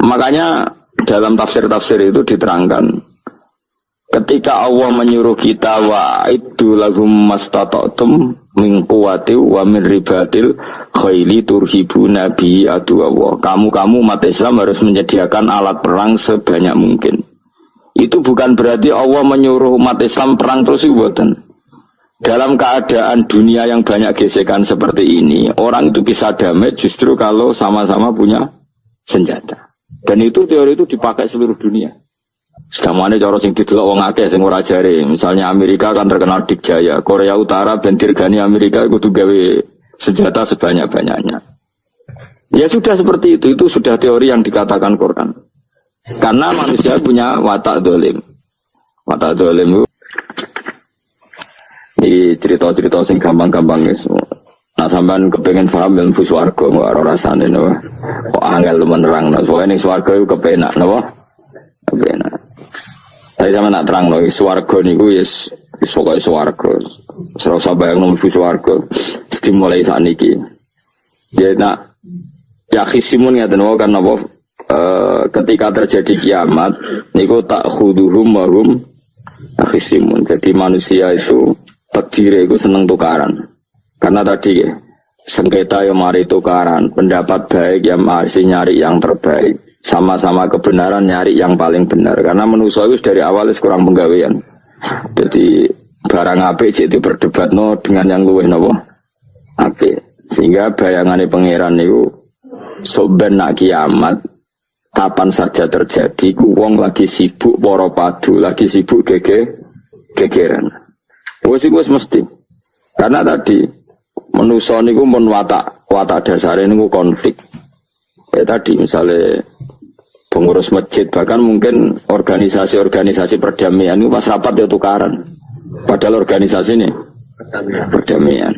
Makanya dalam tafsir-tafsir itu diterangkan, ketika Allah menyuruh kita wa'iddu lahum mastata'tum min quwwati wa min ribatil khaili turhibuna bi aduwallah. Kamu umat Islam harus menyediakan alat perang sebanyak mungkin. Itu bukan berarti Allah menyuruh umat Islam perang terus buatan. Dalam keadaan dunia yang banyak gesekan seperti ini, orang itu bisa damai justru kalau sama-sama punya senjata. Dan itu teori itu dipakai seluruh dunia. Sekamane cara sing didelok wong akeh sing ora jare. Misalnya Amerika kan terkenal dikjaya, Korea Utara ben dirgani Amerika kudu gawe senjata sebanyak-banyaknya. Ya sudah seperti itu sudah teori yang dikatakan Quran. Karena manusia punya watak dolim. Watak dolim itu ini cerita-cerita sing gampang-gampang guys. Nah sampean kepengen paham ilmu swarga kok ora rasane no. Kok angel menerangno. Pokoke ning swarga iku kepenak napa? Kepenak. Tapi sama nak terangno swarga niku wis pokoke swarga. Ora usah bayangno mlebu swarga. Dimulai sakniki. Ya nak ya khisimun ngaten wae kan napa ketika terjadi kiamat niku tak khuduhum mahum khisimun. Jadi manusia itu takdir itu seneng tukaran. Karena tadi sengketa yang mari tukaran, pendapat baik yang masih nyari yang terbaik, sama-sama kebenaran nyari yang paling benar. Karena manusia itu dari awal kurang penggawean. Jadi barang apik cek diperdebatno dengan yang luwih napa apik. Sehingga bayangannya pangeran itu soben nak kiamat kapan saja terjadi, wong lagi sibuk para padu, lagi sibuk gegeran. Wis mesti. Karena tadi manusia niku mun watak dasare niku konflik. Ya tadi misalnya pengurus masjid bahkan mungkin organisasi-organisasi perdamaian itu pas rapat ya tukaran. Padahal organisasi ini perdamaian.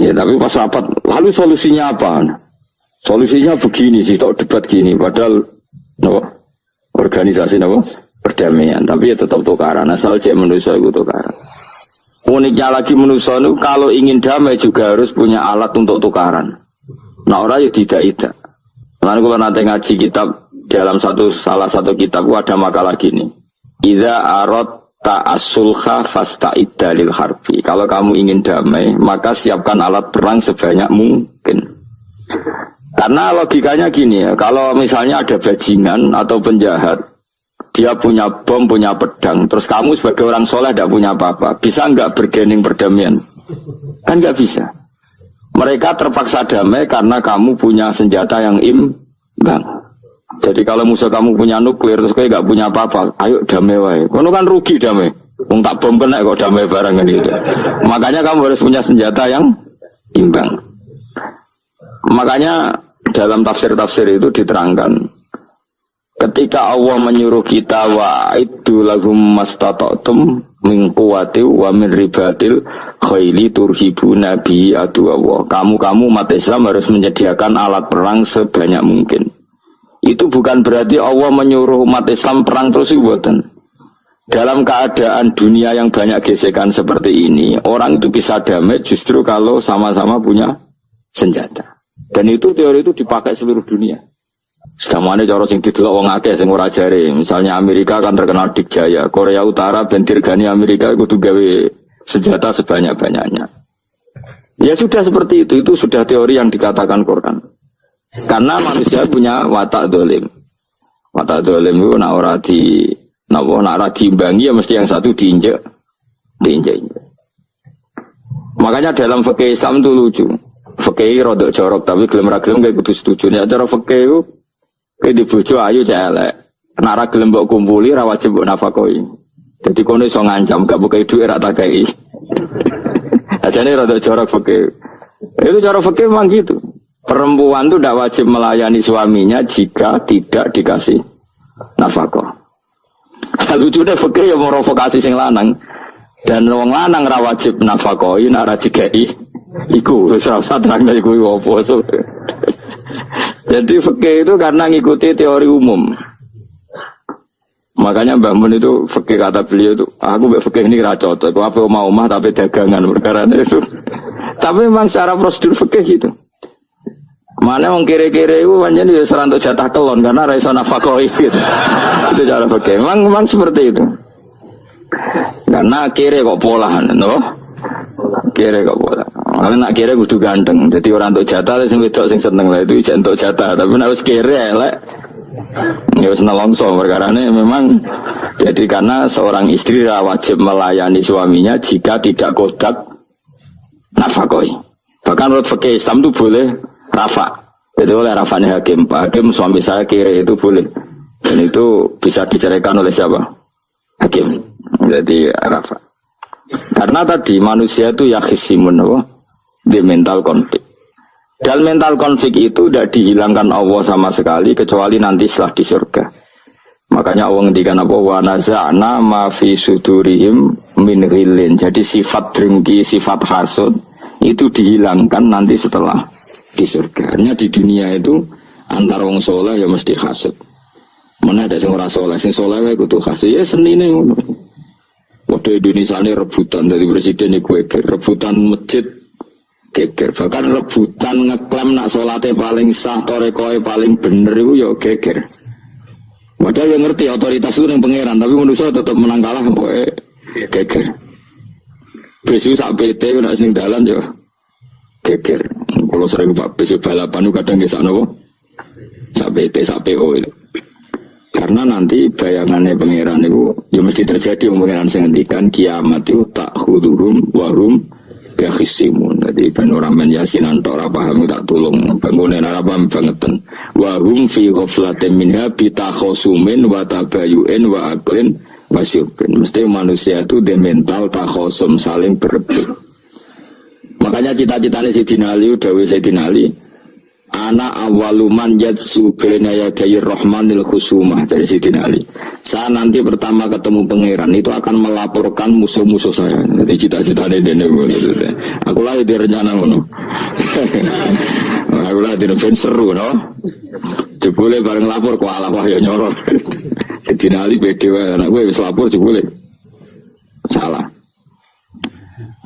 Ya tapi pas rapat lalu solusinya apa? Solusinya begini sih, tok debat gini. Padahal organisasi perdamaian, tapi ya tetap tukaran. Asal cek manusia itu tukaran. Uniknya lagi manusia itu kalau ingin damai juga harus punya alat untuk tukaran. Nah orang ya tidak. Lalu kalau nanti ngaji kitab dalam salah satu kitab ada makalah gini. Idza aradta as-sulha fasta'id lil harbi. Kalau kamu ingin damai, maka siapkan alat perang sebanyak mungkin. Karena logikanya gini ya, kalau misalnya ada bajingan atau penjahat, dia punya bom, punya pedang, terus kamu sebagai orang soleh tidak punya apa-apa, bisa nggak bergening perdamaian? Kan nggak bisa. Mereka terpaksa damai karena kamu punya senjata yang imbang. Jadi kalau musuh kamu punya nuklir, terus kayak nggak punya apa-apa, ayo damai wae. Kamu kan rugi damai. Wong tak bom kena kok damai barang kan gitu. Makanya kamu harus punya senjata yang imbang. Makanya dalam tafsir-tafsir itu diterangkan, ketika Allah menyuruh kita wa'iddu lahum mastata'tum min quwwati wa min ribatil khaili turhibuna bi aduwallah. Kamu umat Islam harus menyediakan alat perang sebanyak mungkin. Itu bukan berarti Allah menyuruh umat Islam perang terus buatan. Dalam keadaan dunia yang banyak gesekan seperti ini, orang itu bisa damai justru kalau sama-sama punya senjata. Dan itu teori itu dipakai seluruh dunia. Sekamane cara sing didelok wong akeh sing ora jare. Misalnya Amerika kan terkenal dikjaya, Korea Utara ben dirgani Amerika kudu gawe senjata sebanyak-banyaknya. Ya sudah seperti itu sudah teori yang dikatakan Quran. Karena manusia punya watak dolim. Watak dolim itu nak ora diimbangi ya mesti yang satu diinjek. Makanya dalam fikih Islam itu lucu. Fikih rodok jorok tapi gelem ra gelem kayak kudu setuju. Nek cara fikih itu kayak di bojo ayu celek. Nek ra gelem mbok kumpuli ra wajib mbok nafakoi. Jadi kono iso ngancam gak buka duit ra takai. Ajane rodok jorok fikih. Itu cara fikih memang gitu. Perempuan itu tidak wajib melayani suaminya jika tidak dikasih nafkah. Lucu deh fikih yang merovokasi sing lanang. Dan wong lanang ra wajib nafkahi nek ra dikai. Iku wis ora usah terangno iku opo. Jadi fikih itu karena ngikuti teori umum. Makanya Mbak Mun itu fikih kata beliau itu, aku mbek fikih ini ra cocok. Aku apa omah tapi dagangan perkara itu. Tapi memang secara prosedur fikih gitu. Mana wong kere-kere itu pancen ya serantuk jatah kelon karena ra iso nafkahi gitu. Itu cara pakai. Memang seperti itu. Karena kere kok polahan, no? Kere kok pola. Kalau nak kere kudu ganteng. Jadi orang untuk jatah sing wedok sing seneng lah itu ijen untuk jatah. Tapi nek wis kere elek ya wis nelongso perkarane memang jadi karena seorang istri wajib melayani suaminya jika tidak kodak nafkahi. Bahkan menurut fikih Islam itu boleh rafa. Jadi oleh rafanya hakim. Pak Hakim suami saya kere itu boleh. Dan itu bisa diceraikan oleh siapa? Hakim. Jadi rafa. Karena tadi manusia itu yakhisimun di mental konflik. Dan mental konflik itu tidak dihilangkan Allah sama sekali kecuali nanti setelah di surga. Makanya Allah ngendikan apa? Wa naza'na ma fi sudurihim min ghillin. Jadi sifat dengki, sifat hasud itu dihilangkan nanti setelah di surga. Hanya di dunia itu antar wong soleh ya mesti hasud. Mana ada sing ora soleh, sing soleh wae kudu hasud. Ya senine ngono. Waktu Indonesia ini rebutan dari presiden itu rebutan masjid geger. Bahkan rebutan ngeklaim nak sholatnya paling sah, torekoe paling bener itu ya geger. Padahal yang ngerti otoritas itu yang pangeran, tapi manusia tetap menang kalah geger. Besok sak PT nak sing dalan ya geger. Kalau sering pak besok balapan itu kadang kisah nopo sak PT sak PO itu. Karena nanti bayangannya pangeran itu ya mesti terjadi pangeran sengendikan kiamat itu tak khudurum warum ya khisimun. Jadi ben orang men yasinan tok ora paham tak tulung bangunan ora paham bangetan. Warum fi ghaflatin minha bitakhusumin wa tabayu'in wa aklin wasyubin. Mesti manusia itu de mental takhusum saling berebut. Makanya cita-citanya Sayyidina Ali dawuh Sayyidina Ali ana awaluman yatsu baina yaday rahmanil khusumah dari Sayyidina Ali. Saya nanti pertama ketemu pangeran itu akan melaporkan musuh-musuh saya. Jadi cita-citane dene aku lah di rencana ngono. Aku lah di ben seru no. Jebule bareng lapor kok ala wah ya nyorot. Sayyidina Ali bede wae anak gue wis lapor jebule. Salah.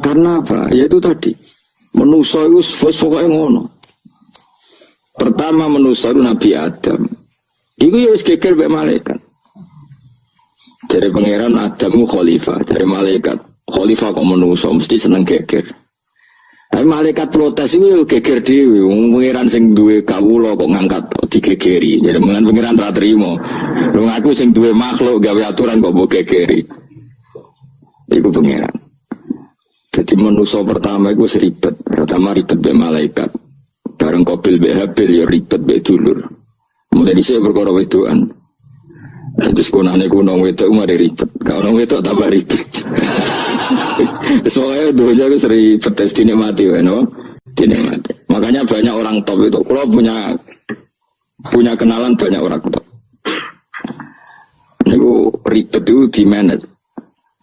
Karena apa? Ya itu tadi. Manusa itu pokoke ngono. Pertama manusia itu Nabi Adam. Itu ya geger mbek malaikat. Dari pangeran Adamu khalifah, dari malaikat khalifah kok manusia mesti seneng geger. Tapi malaikat protes itu geger dhewe. Pangeran sing duwe kawula kok ngangkat digegeri. Jadi pangeran ra trimo. Lu ngaku sing duwe makhluk gawe aturan kok mbok gegeri. Iku pangeran. Jadi manusia pertama itu seribet. Pertama ribet mbek malaikat. Bareng Qabil be Habil ya ribet be dulur. Mulai dhisik perkara wedokan. Terus kunane kuno wedok mari ribet. Kalau wedok tambah ribet. Soalnya dunia itu ribet tes dinikmati wae no. Dinikmati. Makanya banyak orang top itu. Kalau punya kenalan banyak orang top. Itu ribet itu di manage.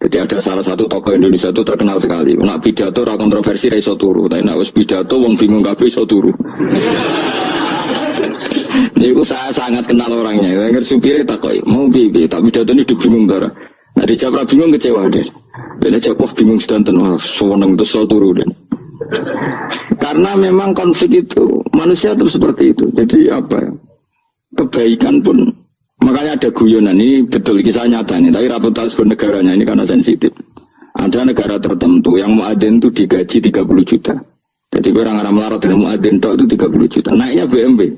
Jadi ada salah satu tokoh Indonesia itu terkenal sekali. Nak pidato ra kontroversi ra iso turu, tapi nak wis pidato wong bingung kabeh iso turu. Niku saya sangat kenal orangnya. Saya supire takoki, "Mau piye?" Tak pidato ini bingung ta. Nah dijawab bingung kecewa deh. Bene jawab bingung sedanten wah seneng terus iso turu deh. Karena memang konflik itu manusia terus seperti itu. Jadi apa ya? Kebaikan pun makanya ada guyonan ini betul kisah nyata ini, tapi reputasi negaranya ini karena sensitif. Ada negara tertentu yang muadzin itu digaji 30 juta. Jadi orang Arab melarat dengan muadzin itu 30 juta. Naiknya BMW.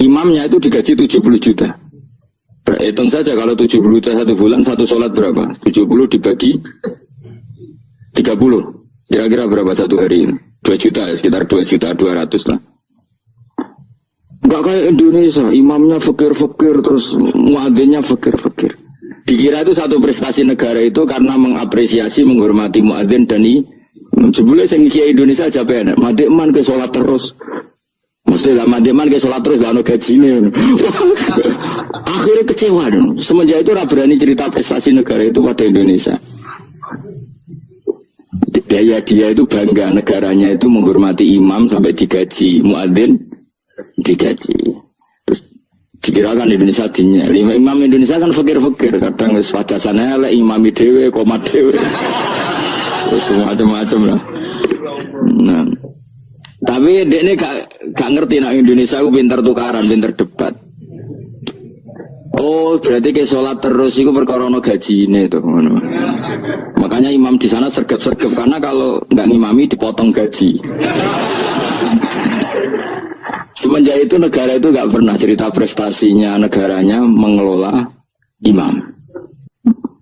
Imamnya itu digaji 70 juta. Hitung saja kalau 70 juta satu bulan satu sholat berapa? 70 dibagi 30. Kira-kira berapa satu hari ini? 2 juta ya, sekitar 2 juta 200 lah. Enggak kayak Indonesia, imamnya fakir-fakir, terus muadzinnya fakir-fakir. Dikira itu satu prestasi negara itu karena mengapresiasi, menghormati muadzin dan jebule sing kiai Indonesia aja penak. Madekman ke sholat terus. Mesti lah madekman ke sholat terus gak ono gajine. Akhirnya kecewa dong. Semenjak itu ora berani cerita prestasi negara itu pada Indonesia. Ya dia itu bangga negaranya itu menghormati imam sampai digaji, muadzin digaji. Terus dikirakan Indonesia dinya. Imam Indonesia kan fakir-fakir, kadang wis wajasane elek imami dhewe, komat dhewe. Terus macam-macam lah. Nah. Tapi dia ini gak ngerti nak Indonesia aku pinter tukaran, pinter debat. Oh, berarti ke sholat terus itu perkara gaji ini tuh. Makanya imam di sana sergap-sergap karena kalau nggak ngimami dipotong gaji. Semenjak itu negara itu nggak pernah cerita prestasinya negaranya mengelola imam.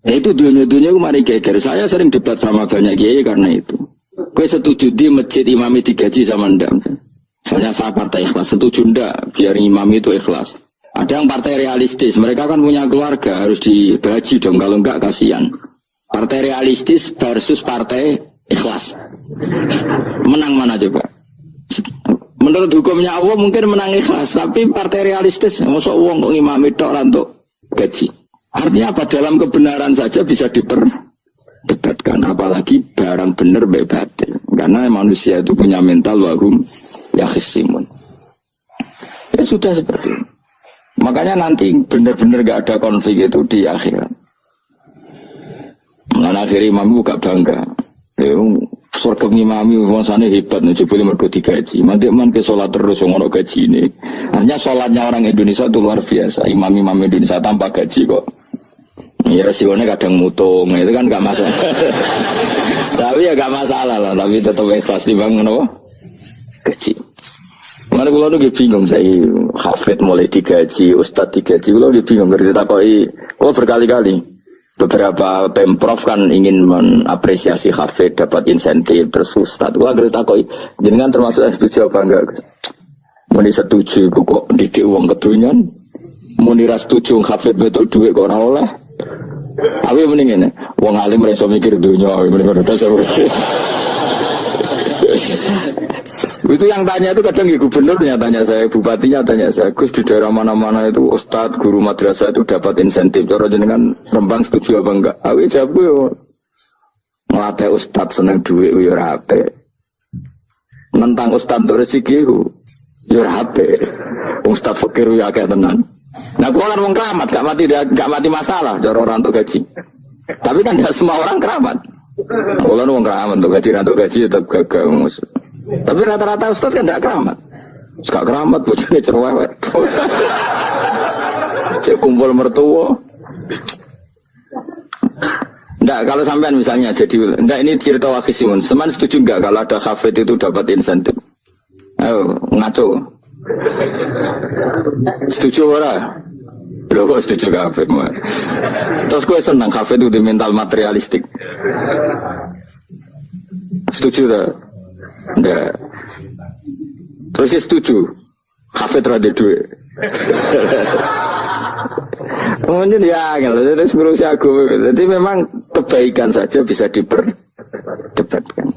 Ya itu dunia-dunia mari geger. Saya sering debat sama banyak kiai karena itu. Gue setuju di masjid imami digaji sama ndak. Misalnya saya partai ikhlas setuju ndak biar imam itu ikhlas. Ada yang partai realistis, mereka kan punya keluarga harus digaji dong kalau enggak kasihan. Partai realistis versus partai ikhlas. Menang mana coba? Menurut hukumnya Allah mungkin menang ikhlas, tapi partai realistis mosok wong kok ngimami tok ora entuk gaji. Artinya apa? Dalam kebenaran saja bisa diperdebatkan, apalagi barang bener mbek batil. Karena manusia itu punya mental wahum yakhisimun. Ya sudah seperti itu. Makanya nanti benar-benar gak ada konflik itu di akhirat. Nah akhirnya imam gak bangga. Surga ngimami wansane hebat nih, jebule mergo digaji. Nanti man ke sholat terus ngono gaji ini. Artinya sholatnya orang Indonesia itu luar biasa. Imam-imam Indonesia tanpa gaji kok. Ya resikonya kadang mutung, itu kan gak masalah. Tapi ya gak masalah lah, tapi tetap ikhlas dibangun apa? Gaji. Mana kalau nu bingung saya hafid mulai digaji, ustad digaji, kalau bingung kerja takoi, kalau berkali-kali beberapa pemprov kan ingin mengapresiasi hafid dapat insentif terus ustad, kalau kerja takoi, jenengan termasuk setuju apa enggak? Muni setuju kok didik uang ketunyan, muni ras setuju hafid betul duit kok ora oleh, tapi mending ini, uang alim mereka mikir dunia, mending ada itu yang tanya itu kadang ya gubernurnya tanya saya, bupatinya tanya saya, Gus di daerah mana-mana itu ustadz, guru madrasah itu dapat insentif. Cara jenengan Rembang setuju apa enggak? Aku jawab yo ngelatih ustadz seneng duit yo rapi. Nentang ustadz untuk rezeki yo rapi. Ustadz fakir yo akeh tenan. Nah gua kan wong keramat, gak mati masalah cara orang untuk gaji. Tapi kan tidak semua orang keramat. Kalau wong keramat untuk gaji tetap gagal. Tapi rata-rata ustaz kan tidak keramat. Gak keramat, bojone cerewet. Cek kumpul mertua. Enggak, kalau sampean misalnya jadi enggak ini cerita wakisimun. Seman setuju enggak kalau ada hafid itu dapat insentif? Ayo, ngaco. Setuju ora? Loh kok setuju hafid? Terus gue senang hafid itu di mental materialistik. Setuju tak? Enggak. Terus dia setuju hafid rada duit. Mungkin ya jadi ngurusi aku. Jadi memang kebaikan saja bisa diperdebatkan.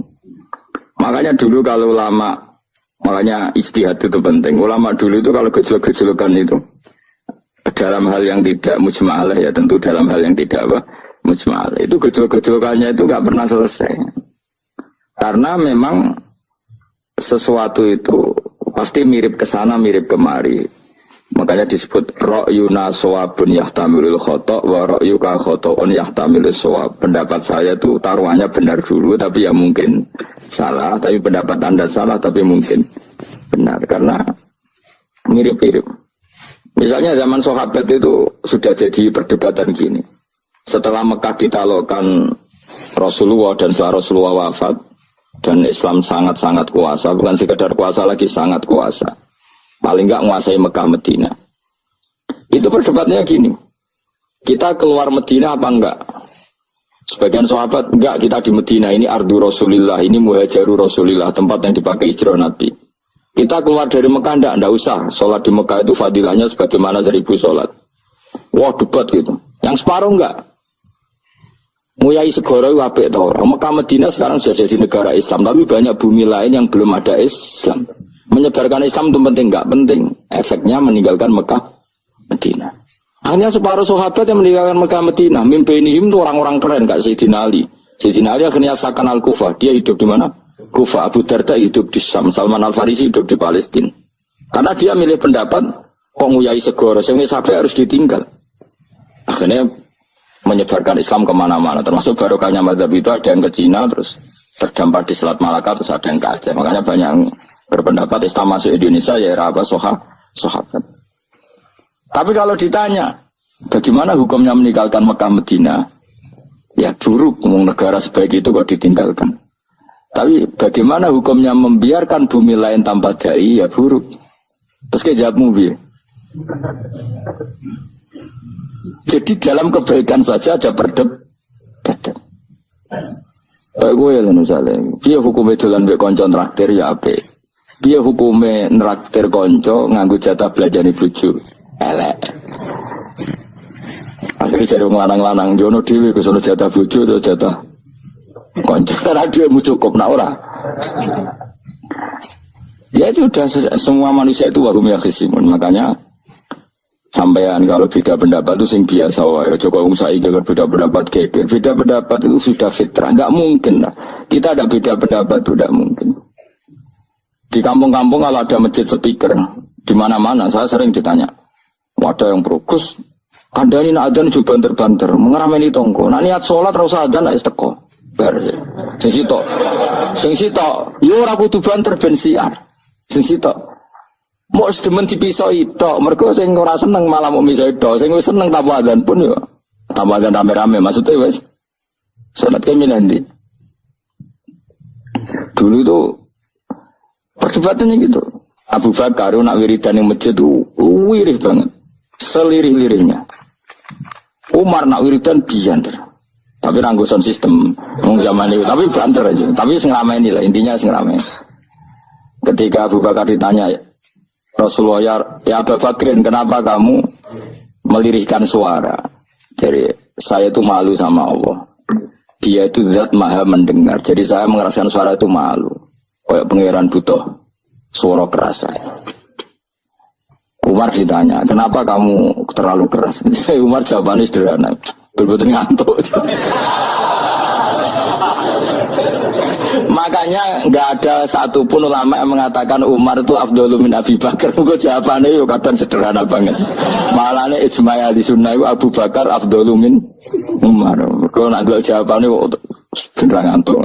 Makanya dulu kalau ulama, makanya ijtihad itu penting. Ulama dulu itu kalau gejolak-gejolakan itu dalam hal yang tidak mujma'alah, ya tentu dalam hal yang tidak apa mujma'alah, itu gejolak-gejolakannya itu gak pernah selesai. Karena memang sesuatu itu pasti mirip ke sana, mirip kemari. Makanya disebut ra'yuna shawabun yahtamilul khata' wa ra'yuka khata'un yahtamilus shawab. Pendapat saya itu taruhannya benar dulu tapi ya mungkin salah, tapi pendapat Anda salah tapi mungkin benar karena mirip-mirip. Misalnya zaman sahabat itu sudah jadi perdebatan gini. Setelah Mekah ditalokkan Rasulullah dan setelah Rasulullah wafat dan Islam sangat-sangat kuasa, bukan sekedar kuasa lagi, sangat kuasa. Paling enggak menguasai Mekah Medina. Itu perdebatannya gini. Kita keluar Medina apa enggak? Sebagian sahabat, enggak, kita di Medina, ini ardu Rasulillah, ini muhajaru Rasulillah, tempat yang dipakai hijrah Nabi. Kita keluar dari Mekah enggak usah. Sholat di Mekah itu fadilahnya sebagaimana 1000 sholat. Wah, debat gitu. Yang separuh enggak. Muyai segoro apik to ora. Mekah Madinah sekarang sudah jadi negara Islam, tapi banyak bumi lain yang belum ada Islam. Menyebarkan Islam itu penting enggak penting? Efeknya meninggalkan Mekah Madinah. Hanya separuh sahabat yang meninggalkan Mekah Madinah. Mimpenihim itu orang-orang keren Kak Sayyidina Ali. Sayyidina Ali akhirnya sakan Al-Kufah. Dia hidup di mana? Kufah. Abu Darda hidup di Syam. Salman Al-Farisi hidup di Palestina. Karena dia milih pendapat kok nguyai segoro, sehingga sampai harus ditinggal. Akhirnya menyebarkan Islam kemana-mana, termasuk barokahnya mazhab itu ada yang ke Cina, terus terdampar di Selat Malaka, terus ada yang ke Aceh. Makanya banyak yang berpendapat Islam masuk Indonesia ya era apa sahabat. Tapi kalau ditanya bagaimana hukumnya meninggalkan Mekah Medina, ya buruk. Negara sebaik itu kok ditinggalkan. Tapi bagaimana hukumnya membiarkan bumi lain tanpa dai, ya buruk. Terus kayak jawabmu bi. Jadi dalam kebaikan saja ada perdebatan. Kayak gue ya misalnya, dia hukumnya dolan mbek konco traktir ya ape. Dia hukumnya nraktir konco nganggo jatah belanja nih bojo. Elek. Akhirnya jadi lanang-lanang jono dhewe kesono jatah bojo atau jatah konco. Karena dia mau cukup nak ora. Ya itu sudah semua manusia itu wahum ya khisimun. Makanya sampean kalau beda pendapat itu sing biasa wae. Coba wong saiki kalau beda pendapat geger. Beda pendapat itu sudah fitrah. Enggak mungkin lah. Kita ada beda pendapat itu tidak mungkin. Di kampung-kampung kalau ada masjid speaker di mana-mana saya sering ditanya. Ada yang progus, kandani nak adzan juga banter-banter, mengerameni tonggo. Nak niat sholat terus adzan nak isteko. Bar. Sing sitok, yo ora kudu banter ben siar. Sing sitok. Mau sedemen dipisoi tok, mergo sing ora seneng malah mau misoi tok. Sing wis seneng tanpa adzan pun yo. Tanpa adzan rame-rame maksudnya wis salat kemilan di. Dulu itu perdebatannya gitu. Abu Bakar nak wiridan yang masjid itu wirih banget. Selirih-lirihnya. Umar nak wiridan bianter. Tapi ranggusan sistem zaman itu. Tapi banter aja. Tapi sengamai ini lah. Intinya sengamai. Ketika Abu Bakar ditanya, Rasulullah ya Abu Bakrin, kenapa kamu melirihkan suara? Jadi saya itu malu sama Allah. Dia itu zat maha mendengar. Jadi saya merasakan suara itu malu. Kayak pangeran butuh suara keras. Umar ditanya, kenapa kamu terlalu keras? Umar jawabannya sederhana. Betul-betul ngantuk. Makanya nggak ada satupun ulama yang mengatakan Umar itu afdhalu min Abi Bakar. Mungkin jawabannya yo kadang sederhana banget. Malahnya ijma' di sunnah itu Abu Bakar afdhalu min Umar. Kalau nak jawabannya beneran ngantuk.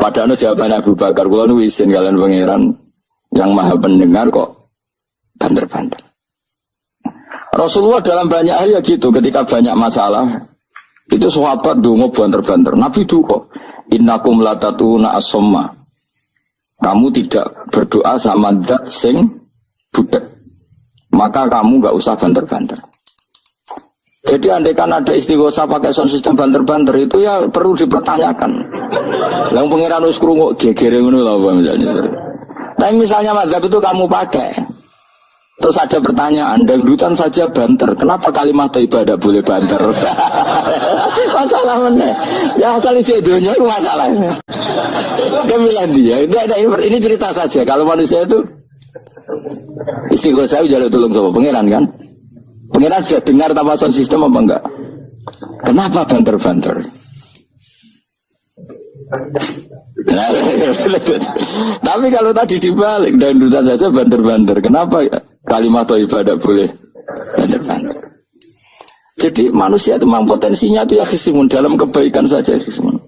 Padahal jawabannya Abu Bakar. Kalau nu isin kalian pangeran yang maha pendengar kok banter-banter. Rasulullah dalam banyak hal ya gitu. Ketika banyak masalah itu sahabat dongo banter-banter. Nabi duka, innakum latatuna as-somma. Kamu tidak berdoa sama zat sing budak. Maka kamu enggak usah banter-banter. Jadi andaikan ada istighosah pakai sound system banter-banter itu ya perlu dipertanyakan. Yang pengiran wis krungu gegere ngono lho misalnya. Tapi misalnya mazhab itu kamu pakai. Terus ada pertanyaan, dangdutan saja banter. Kenapa kalimat ibadah boleh banter? Masalah mana? Ya asal isi dunia itu masalahnya. Kemilan dia. Ini cerita saja. Kalau manusia itu istighosah jaluk tolong sama pangeran kan? Pangeran sudah dengar tanpa sound system apa enggak? Kenapa banter-banter? Tapi kalau tadi dibalik dangdutan saja banter-banter. Kenapa ya? Kalimat ibadah boleh banter-banter. Jadi manusia itu memang potensinya itu ya khisimun dalam kebaikan saja khisimun.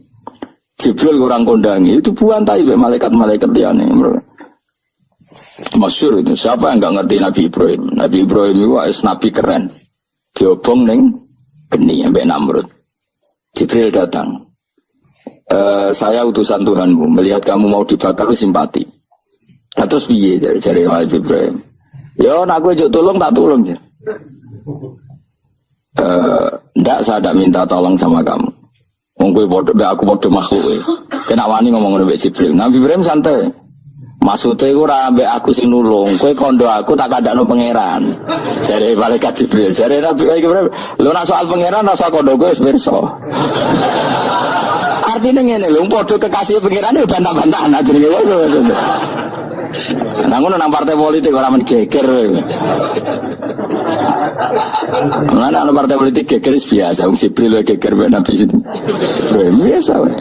Jibril kurang kondangi itu buantai malaikat-malaikat liane. Masyhur itu. Siapa yang enggak ngerti Nabi Ibrahim? Nabi Ibrahim itu nabi keren. Diobong ning geni sampai Namrud. Jibril datang. Saya utusan Tuhanmu, melihat kamu mau dibakar simpati. Nah, terus piye jari Nabi Ibrahim? Yo, nak gue tolong tak tolong ya. Ndak saya tidak minta tolong sama kamu. Aku bodoh makhluk. Kena wani ngomong dengan Jibril. Nabi Ibrahim santai. Maksudnya gue rambe aku sing nulung. Kue kondo aku tak ada no pangeran. Jari malaikat Jibril. Jari Nabi Ibrahim. Lo nak soal pangeran, nak soal kondo gue seberso. Artinya ngene lho, padha kekasih pangeran yo bantah-bantahan aja ngene lho. Nah ngono nang partai politik ora men geger. Mana nang partai politik geger biasa, wong Jibril geger ben Nabi itu. Biasa wae.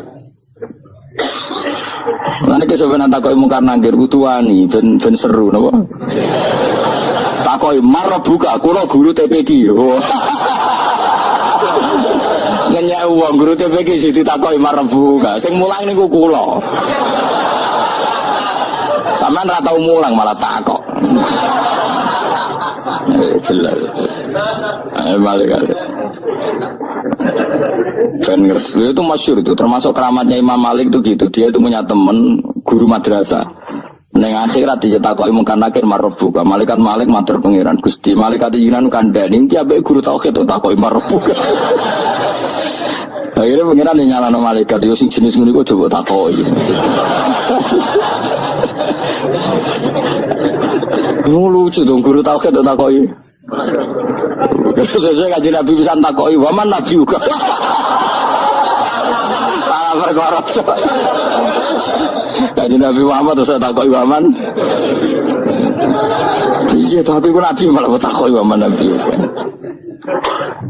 Lan iki sampeyan takoki mungkar nangkir kutuani ben seru napa? Takoki marbuka kula guru TPQ. Ngenyak uang guru TPQ sih ditakoki marbuka. Sing mulang niku kula. Sampean ra tau mulang malah takok. Jelas. Malah kali. Itu masyhur itu, termasuk keramatnya Imam Malik itu gitu. Dia itu punya teman guru madrasah. Neng akhirat dicetakoki mungkar nakir marbuka. Malaikat Malik matur pengiran Gusti. Malaikat jinan kandhani iki ambek guru tauhid to takoki marbuka. Akhirnya pengiran nyalano malaikat yo sing jenis ngono iku coba takoki. Lucu dong guru tauhid to takoki. Sesuai kajian Nabi bisa takoki waman Nabi juga. Salah perkara. Kajian Nabi Muhammad terus takoki waman. Iya tapi pun Nabi malah takoki waman Nabi juga.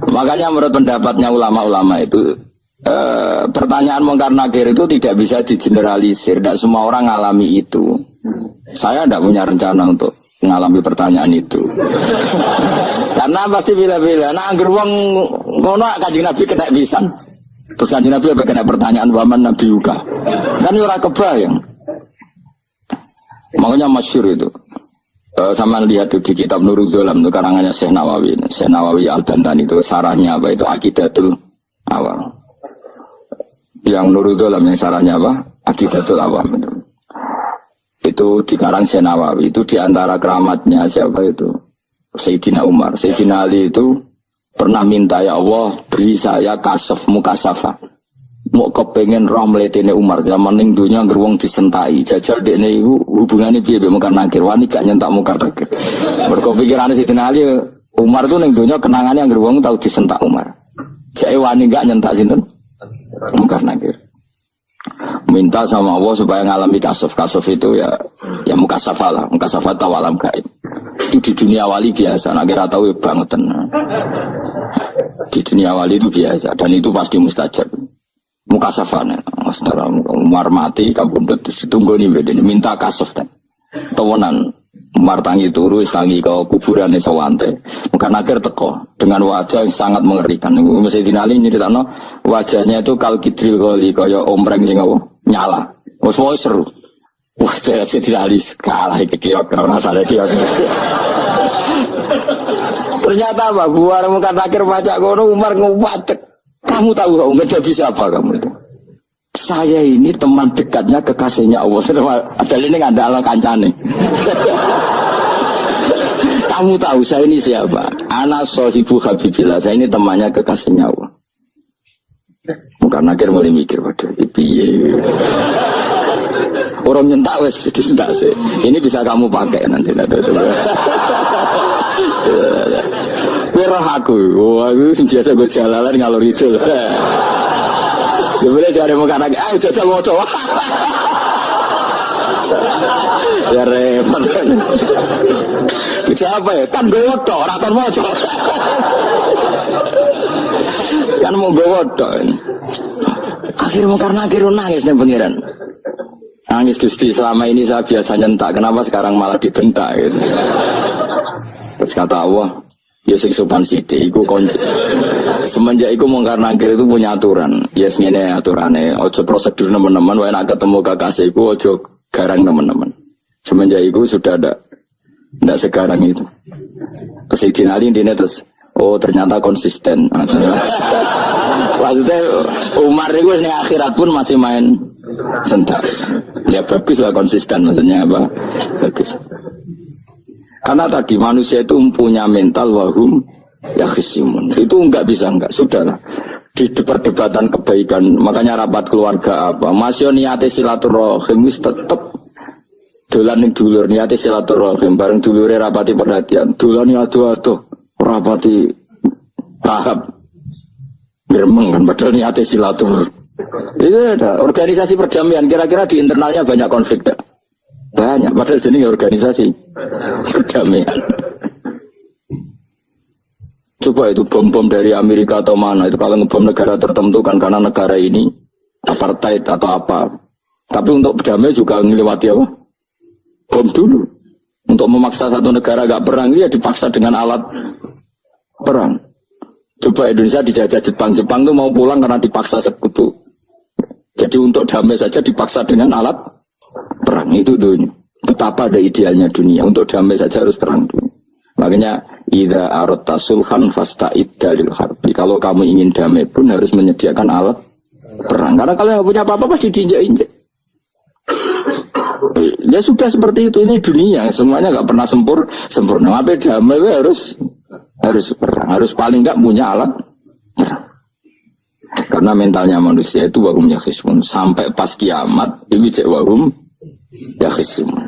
Makanya menurut pendapatnya ulama-ulama itu pertanyaan mungkar nakir itu tidak bisa digeneralisir. Tidak semua orang ngalami itu. Saya tidak punya rencana untuk mengalami pertanyaan itu. Karena pasti bila-bila nah angger wong ngono Kanjeng Nabi kena pisan. Terus Kanjeng Nabi apa kena pertanyaan waman Nabi juga. Kan ora kebayang. Makanya masyhur itu. Sama lihat tuh di kitab Nurul Dzolam itu karangannya Syekh Nawawi. Syekh Nawawi Al-Bantani itu sarahnya apa itu Aqidatul Awam. Yang Nurul Dzolam yang sarahnya apa? Aqidatul Awam itu. Itu dikarang Syekh Nawawi itu diantara keramatnya siapa itu Sayyidina Umar. Sayyidina Ali itu pernah minta ya Allah beri saya kasaf mukasafah mau kepengen roh mletene Umar zaman ning dunya ngeruang disentai jajal dekne iku hubungane piye mbek mungkar nakir wani gak nyentak mungkar nakir mergo pikirane Sayyidina Ali Umar itu ning dunya kenangane ngeruang tau disentak Umar jake wani gak nyentak sinten mungkar nakir minta sama Allah supaya ngalami kasaf itu ya mukasafah lah, mukasafah tawalam gaib. Itu di dunia wali biasa, nak kira tahu ya banget. Di dunia wali itu biasa dan itu pasti mustajab. Mukasafah nih, setelah Umar mati, kabundut ditunggu nih bedanya, minta kasaf dan tawanan. Umar tangi turu, tangi ke kuburan sewante. Mungkin akhir teko dengan wajah yang sangat mengerikan. Mesti dinali nyeritakno wajahnya itu kal kidril kali kaya ompreng sing nyala. Wes seru. Wah, saya dinali kalah iki kira rasane iki. Ternyata apa? Buar mungkin akhir pacak kono Umar nguwatek. Kamu tahu enggak bisa apa kamu itu? Saya ini teman dekatnya kekasihnya Allah. Ada ini nggak ada ala kancane. Kamu tahu saya ini siapa? Ana sohibu habibillah. Saya ini temannya kekasihnya Allah. Bukan akhir mulai mikir waduh piye. Orang nyentak wes disentak sih. Ini bisa kamu pakai nanti. Wirah aku. Wah, itu biasa gue jalalan ngalor itu. Boleh cari muka anak, jajal moco. Ya repot. Siapa ya? Kan gue woto, raton moco. Kan mau gue woto. Akhirnya karena akhirnya nangis nih pengiran. Nangis Gusti, selama ini saya biasa nyentak, kenapa sekarang malah dibentak gitu. Terus kata Allah, ya sing sopan sithik iku kon semenjak iku mungkar nakir itu punya aturan. Yes ngene aturane, ojo prosedur teman-teman wae nek ketemu kekasihku ojo garang teman-teman. Semenjak itu sudah ndak sekarang itu. Terus dinali intine terus oh ternyata konsisten. Maksudnya Umar itu ning akhirat pun masih main sentak. Ya bagus lah konsisten maksudnya apa? Bagus. Karena tadi manusia itu punya mental wahum ya khisimun. Itu enggak bisa enggak. Sudahlah. Di perdebatan kebaikan, makanya rapat keluarga apa? Masih niate silaturahim tetap dolan ning dulur niate silaturahim bareng dulure rapati perhatian. Dolani ado-ado rapati tahap gremeng kan padahal niate silaturahim. Itu ada organisasi perdamaian kira-kira di internalnya banyak konflik tak? Banyak, padahal jenis organisasi perdamaian. Coba itu bom-bom dari Amerika atau mana, itu kalau ngebom negara tertentu kan karena negara ini apartheid atau apa. Tapi untuk berdamai juga melewati apa? Bom dulu. Untuk memaksa satu negara gak perang, ya dipaksa dengan alat perang. Coba Indonesia dijajah Jepang tuh mau pulang karena dipaksa sekutu. Jadi untuk damai saja dipaksa dengan alat perang itu dunia. betapa ada idealnya dunia. Untuk damai saja harus perang dulu. Makanya idza aradta sulhan fasta'id dalil harbi. Kalau kamu ingin damai pun harus menyediakan alat perang. Karena kalau nggak punya apa-apa pasti diinjak-injak. Ya sudah seperti itu, ini dunia. Semuanya nggak pernah sempurna. Apa damai harus perang. Harus paling nggak punya alat perang. Karena mentalnya manusia itu wahum yakhismun. Sampai pas kiamat ini cek wahum yakhismun.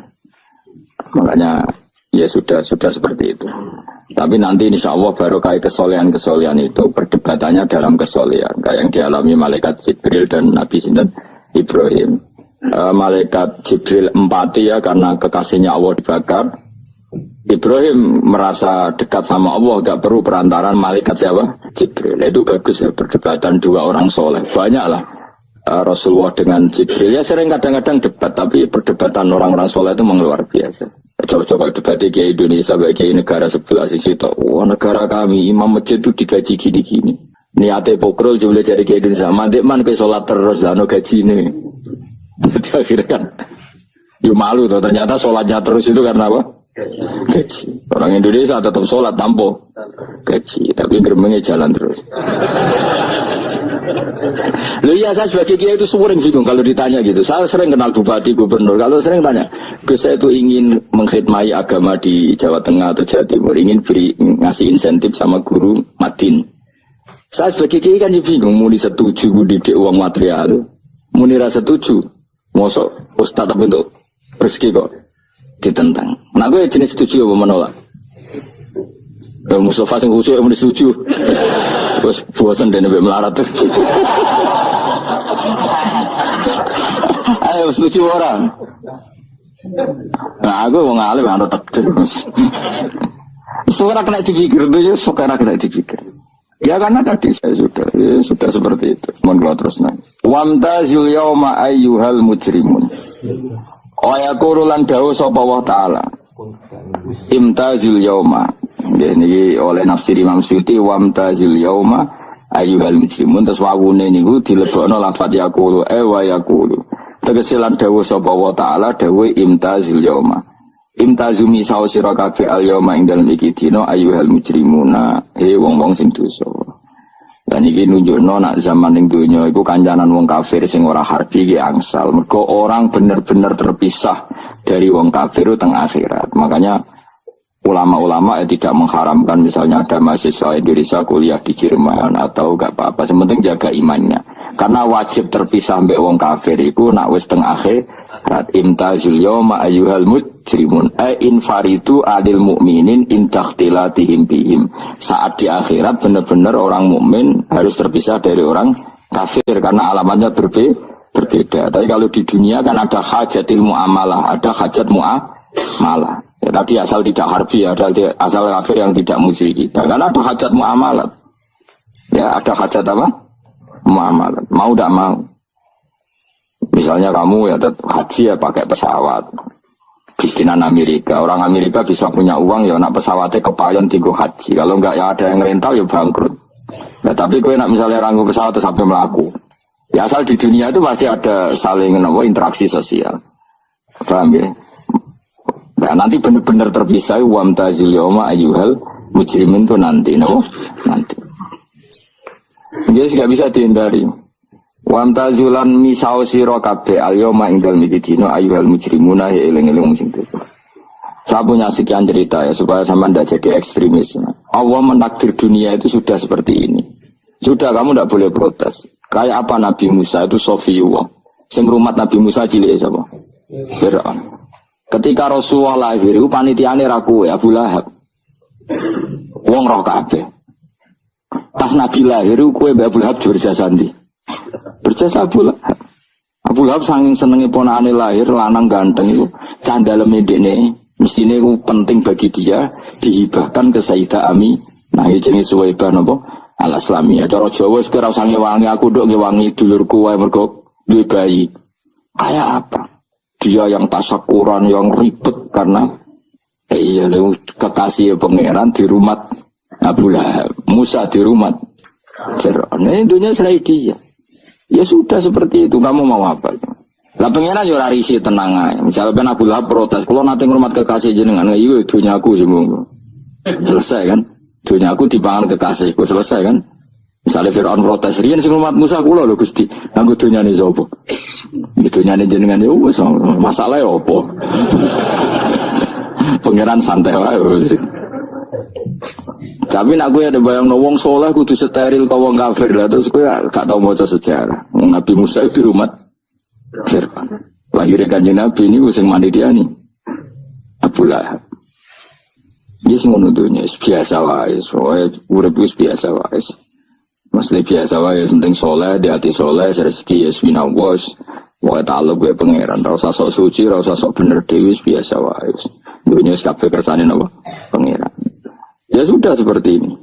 Makanya ya sudah seperti itu. Tapi nanti insya Allah baru kayak kesolehan itu perdebatannya dalam kesolehan. Kayak yang dialami malaikat Jibril dan Nabi Sinten Ibrahim. Malaikat Jibril empati ya karena kekasihnya Allah dibakar. Ibrahim merasa dekat sama Allah, gak perlu perantaran malaikat siapa? Jibril. Itu bagus ya, perdebatan dua orang soleh. Banyaklah Rasulullah dengan Jibril. Ya sering kadang-kadang debat, tapi perdebatan orang-orang soleh itu memang luar biasa. Coba-coba debat di Indonesia, bagi negara sebelah sisi itu. Wah, negara kami, imam masjid itu digaji gini-gini. Niatnya pokrol juga jadi ke Indonesia. Mandik man ke sholat terus, lah no gaji ini. Jadi akhirnya kan, ya malu tuh. Ternyata sholatnya terus itu karena apa? Gaji. Orang Indonesia tetap sholat tanpa gaji, tapi gerbangnya jalan terus. Loh iya, saya sebagai kiai itu sering bingung kalau ditanya gitu. Saya sering kenal bupati, gubernur. Kalau sering tanya, saya itu ingin mengkhidmati agama di Jawa Tengah atau Jawa Timur, ingin ngasih insentif sama guru Madin. Saya sebagai kiai kan bingung, muni setuju didik uang material, muni rasa setuju, mosok ustaz tapi untuk rezeki kok ditentang. Nah gue jenis setuju apa menolak? Mustafa sing khusyuk yang setuju. Terus bosan dan melarat tuh. Ayo setuju orang. Nah aku mau ngalih atau takdir. Suara kena dipikir tuh ya, suara kena dipikir. Ya karena tadi saya sudah seperti itu. Mohon terus nang. Wamtazil yauma ayyuhal mujrimun. Ayaqulu lan dawuh sapa wa ta'ala. Imtazil yauma. Ini oleh nafsir Imam Suyuti wamtazil yauma ayyuhal mujrimun. Terus wawune niku dilebokno lafaz yaqulu wa yaqulu. Tegese lan dawuh sapa wa ta'ala dawuh imtazil yauma. Imtazumi sawo sira kabeh al yauma ing dalem iki dina ayyuhal mujrimuna wong-wong sing dosa. Dan ini nunjukno nak zaman ning dunya iku kancanan wong kafir sing ora harbi ki angsal. Mergo orang bener-bener terpisah dari wong kafir teng akhirat. Makanya ulama-ulama tidak mengharamkan misalnya ada mahasiswa Indonesia kuliah di Jerman atau gak apa-apa. Sementing jaga imannya. Karena wajib terpisah mbek wong kafir iku nak wis teng akhirat. Imtazul yauma ayyuhal mujrimun infaritu adil mukminin intakhtilatihim bihim. Saat di akhirat benar-benar orang mukmin harus terpisah dari orang kafir karena alamatnya berbeda. Tapi kalau di dunia kan ada hajatil muamalah, ada hajat muamalah. Ya, tadi asal tidak harbi, ada asal kafir yang tidak musyrik. Ya, karena ada hajat muamalat. Ya, ada hajat apa? Muamalat. Mau tidak mau. Misalnya kamu ya haji ya pakai pesawat. Bikinan Amerika. Orang Amerika bisa punya uang ya nak pesawatnya kepayon tigo haji. Kalau enggak ya ada yang rental ya bangkrut. Nah, tapi gue nak misalnya ranggu pesawat terus sampai melaku. Ya asal di dunia itu pasti ada saling interaksi sosial. Paham ya? Nah, nanti benar-benar terpisah wamtazil yauma ayyuhal mujrimin itu nanti, nanti. Jadi nggak bisa dihindari. Wamtazulan misau siro kabeh al-yawma ingdal mikidino ayyuhal mujrimuna ya eling-eling sing itu. Saya punya sekian cerita ya supaya sama ndak jadi ekstremis. Allah menakdir dunia itu sudah seperti ini. Sudah kamu ndak boleh protes. Kayak apa Nabi Musa itu Sofiyullah. Sing rumat Nabi Musa cilik sapa? Fir'aun. Ketika Rasulullah lahir itu panitiane ra kowe Abu Lahab. Wong roh kabeh. Pas Nabi lahir itu kowe Abu Lahab berjasa ndi? Berjasa Abu Lahab. Abu Lahab saking senenge ponakane lahir lanang ganteng itu candaleme dekne mestine itu penting bagi dia dihibahkan ke Sayyidah Ami. Nah iki jenenge Suwaibah napa? Al-Islamiyah. Cara Jawa wis ora usah ngewangi aku nduk ngewangi dulurku wae mergo duwe bayi. Kayak apa? Dia yang tasakuran, yang ribet karena kekasih pangeran di rumah Abu Lahab, Musa di rumah Fir'aun. Ini dunia selai dia. Ya sudah seperti itu. Kamu mau apa? Lah pengenan yo ora risi tenang ae. Misale ben Abu Lahab protes, kula nate ngurmat kekasih jenengan, iya dunyaku sing monggo. Selesai kan? Dunyaku dipangan kekasihku, selesai kan? Misalnya Fir'aun protes, riyen sing ngurmat Musa kula lho Gusti, nganggo dunyane sapa? Dunyane jenengan yo wis masalahe opo? Pangeran santai wae. Tapi nak gue ada bayang wong soleh kudu steril kau wong kafir lah, terus gue gak tau maca sejarah. Nabi Musa itu rumah Fir'aun. Lahirnya kanjeng Nabi ini sing manitia nih Abu Lahab. Dia ngono dunya biasa wae, soalnya urip wis biasa wae. Masih biasa wae, penting soleh, di hati soleh, rezeki ya swinawas. Wae takluk gue pangeran, ora usah sok suci, ora usah sok bener dhewe biasa wae. Dunia kabeh kersane napa? Pangeran. Ya sudah seperti ini.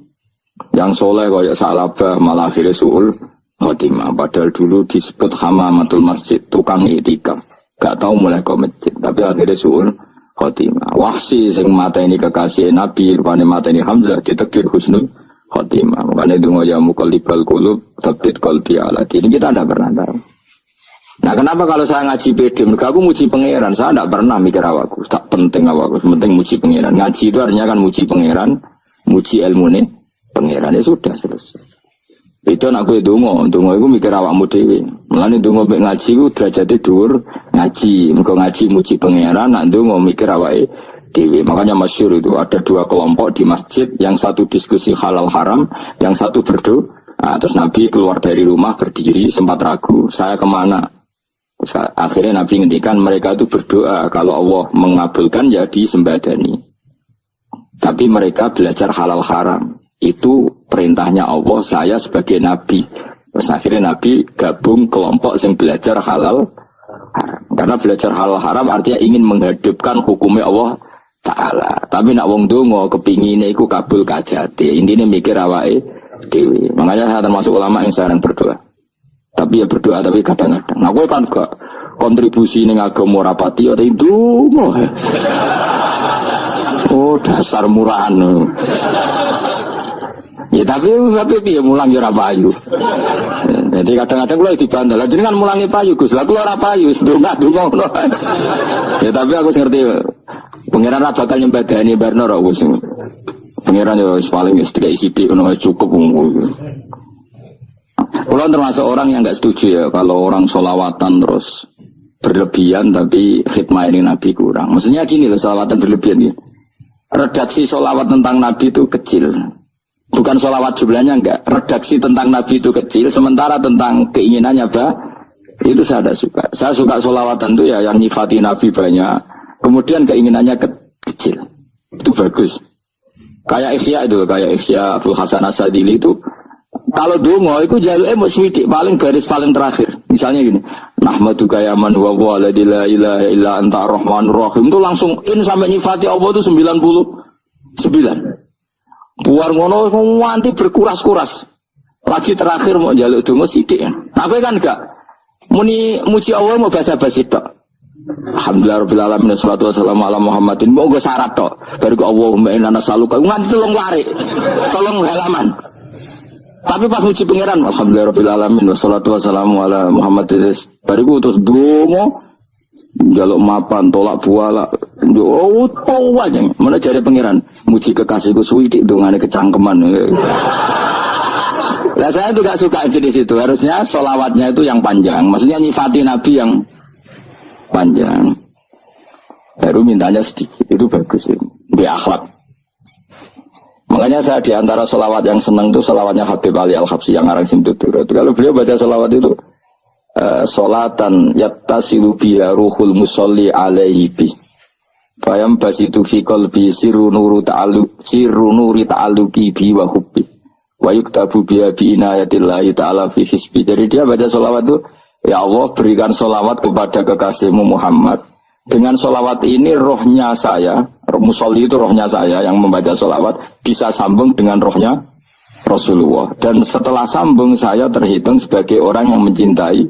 Yang soleh kayak Salabah malah akhirnya suul khotimah. Padahal dulu disebut hamamatul masjid, tukang itikaf. Gak tahu mulai ke masjid, tapi akhirnya suul khotimah. Wahsi sing mata ini kekasih Nabi, rupanya mata ini Hamzah ditakdir husnul khotimah. Makanya itu ya muqallibal qulub tsabbit qalbi ala dini. Kita tidak pernah tahu. Nah kenapa kalau saya ngaji PD, mereka aku muji pangeran, saya tidak pernah mikir awakku, tak penting awakku, penting muji pangeran. Ngaji itu artinya kan muji pangeran, muji ilmu nih pangeran, ya sudah selesai. Itu nak gue dungo itu mikir awakmu dewi. Mulane dungo mek ngaji ku derajate dhuwur ngaji, mergo ngaji muji pangeran, nak dungo mikir awake dewi. Makanya masyhur itu ada dua kelompok di masjid, yang satu diskusi halal haram, yang satu berdoa. Nah, terus Nabi keluar dari rumah berdiri sempat ragu, saya kemana? Akhirnya Nabi ngendikan mereka itu berdoa kalau Allah mengabulkan ya disembadani. Tapi mereka belajar halal haram. Itu perintahnya Allah, saya sebagai Nabi. Terus akhirnya Nabi gabung kelompok yang belajar halal haram. Karena belajar halal haram artinya ingin menghidupkan hukumnya Allah Ta'ala. Tapi nak wong dongo kepinginnya itu kabul kajati. Intinya mikir awake dewi. Makanya saya termasuk ulama yang sering berdoa. Tapi ya berdoa tapi kadang-kadang. Nah gue kan gak kontribusi ning agama rapati atau itu. Oh dasar murahan. Ya tapi ya mulang ya ora payu. Jadi kadang-kadang kula dibantah. Lah jenengan mulangi payu Gus. Lah kula ora payu, ndonga-ndonga ngono. Ya tapi aku ngerti pangeran ra bakal nyembadani barno ra Gus. Pangeran yo paling wis sithik ngono cukup. Kalau termasuk orang yang nggak setuju ya kalau orang sholawatan terus berlebihan tapi khidmah ini Nabi kurang. Maksudnya gini loh, sholawatan berlebihan ya. Redaksi sholawat tentang Nabi itu kecil, bukan sholawat jumlahnya enggak. Redaksi tentang Nabi itu kecil, sementara tentang keinginannya itu saya tidak suka. Saya suka sholawatan itu ya yang nyifati Nabi banyak, kemudian keinginannya kecil, itu bagus. Kayak Ihya Abdul Hasan As-Sadili itu. Kalau dongo itu jaluke mau swidik paling garis paling terakhir. Misalnya gini, nahmaduka ya man wa la ilaha illa anta rahmanur rahim, itu langsung in sampai nyifati Allah itu 99. Buar ngono nganti berkuras-kuras. Lagi terakhir mau jaluk dongo sithik. Nah kowe kan enggak muni muji Allah mau basa-basi tok. Alhamdulillahirabbil alamin wassalatu wassalamu ala Muhammadin. Mau go syarat tok. Bariku Allahumma inna nas'aluka nganti telung lari. Tolong halaman. Tapi pas muji pangeran, alhamdulillahirabbil alamin wassalatu wassalamu ala Muhammadin. Bariku terus dongo njaluk mapan, tolak buala. Oh, tahu aja. Mana jare pangeran, muji kekasihku suwi dongane kecangkeman. Lah saya juga suka jenis itu. Harusnya sholawatnya itu yang panjang. Maksudnya nyifati Nabi yang panjang. Baru mintanya sedikit. Itu bagus ya. Di akhlak. Makanya saya diantara sholawat yang senang itu sholawatnya Habib Ali Al-Habsyi yang ngarang Simtutur. Kalau beliau baca sholawat itu sholatan yattasilu biha ruhul musolli alaihi bi bayam basitu fi qalbi sirru nuri ta'alluqi bi wa hubbi wa yuktabu biha bi inayatillahi ta'ala fi hisbi. Jadi dia baca sholawat itu, ya Allah berikan sholawat kepada kekasihmu Muhammad. Dengan sholawat ini rohnya saya, musolli itu rohnya saya yang membaca sholawat, bisa sambung dengan rohnya Rasulullah. Dan setelah sambung saya terhitung sebagai orang yang mencintai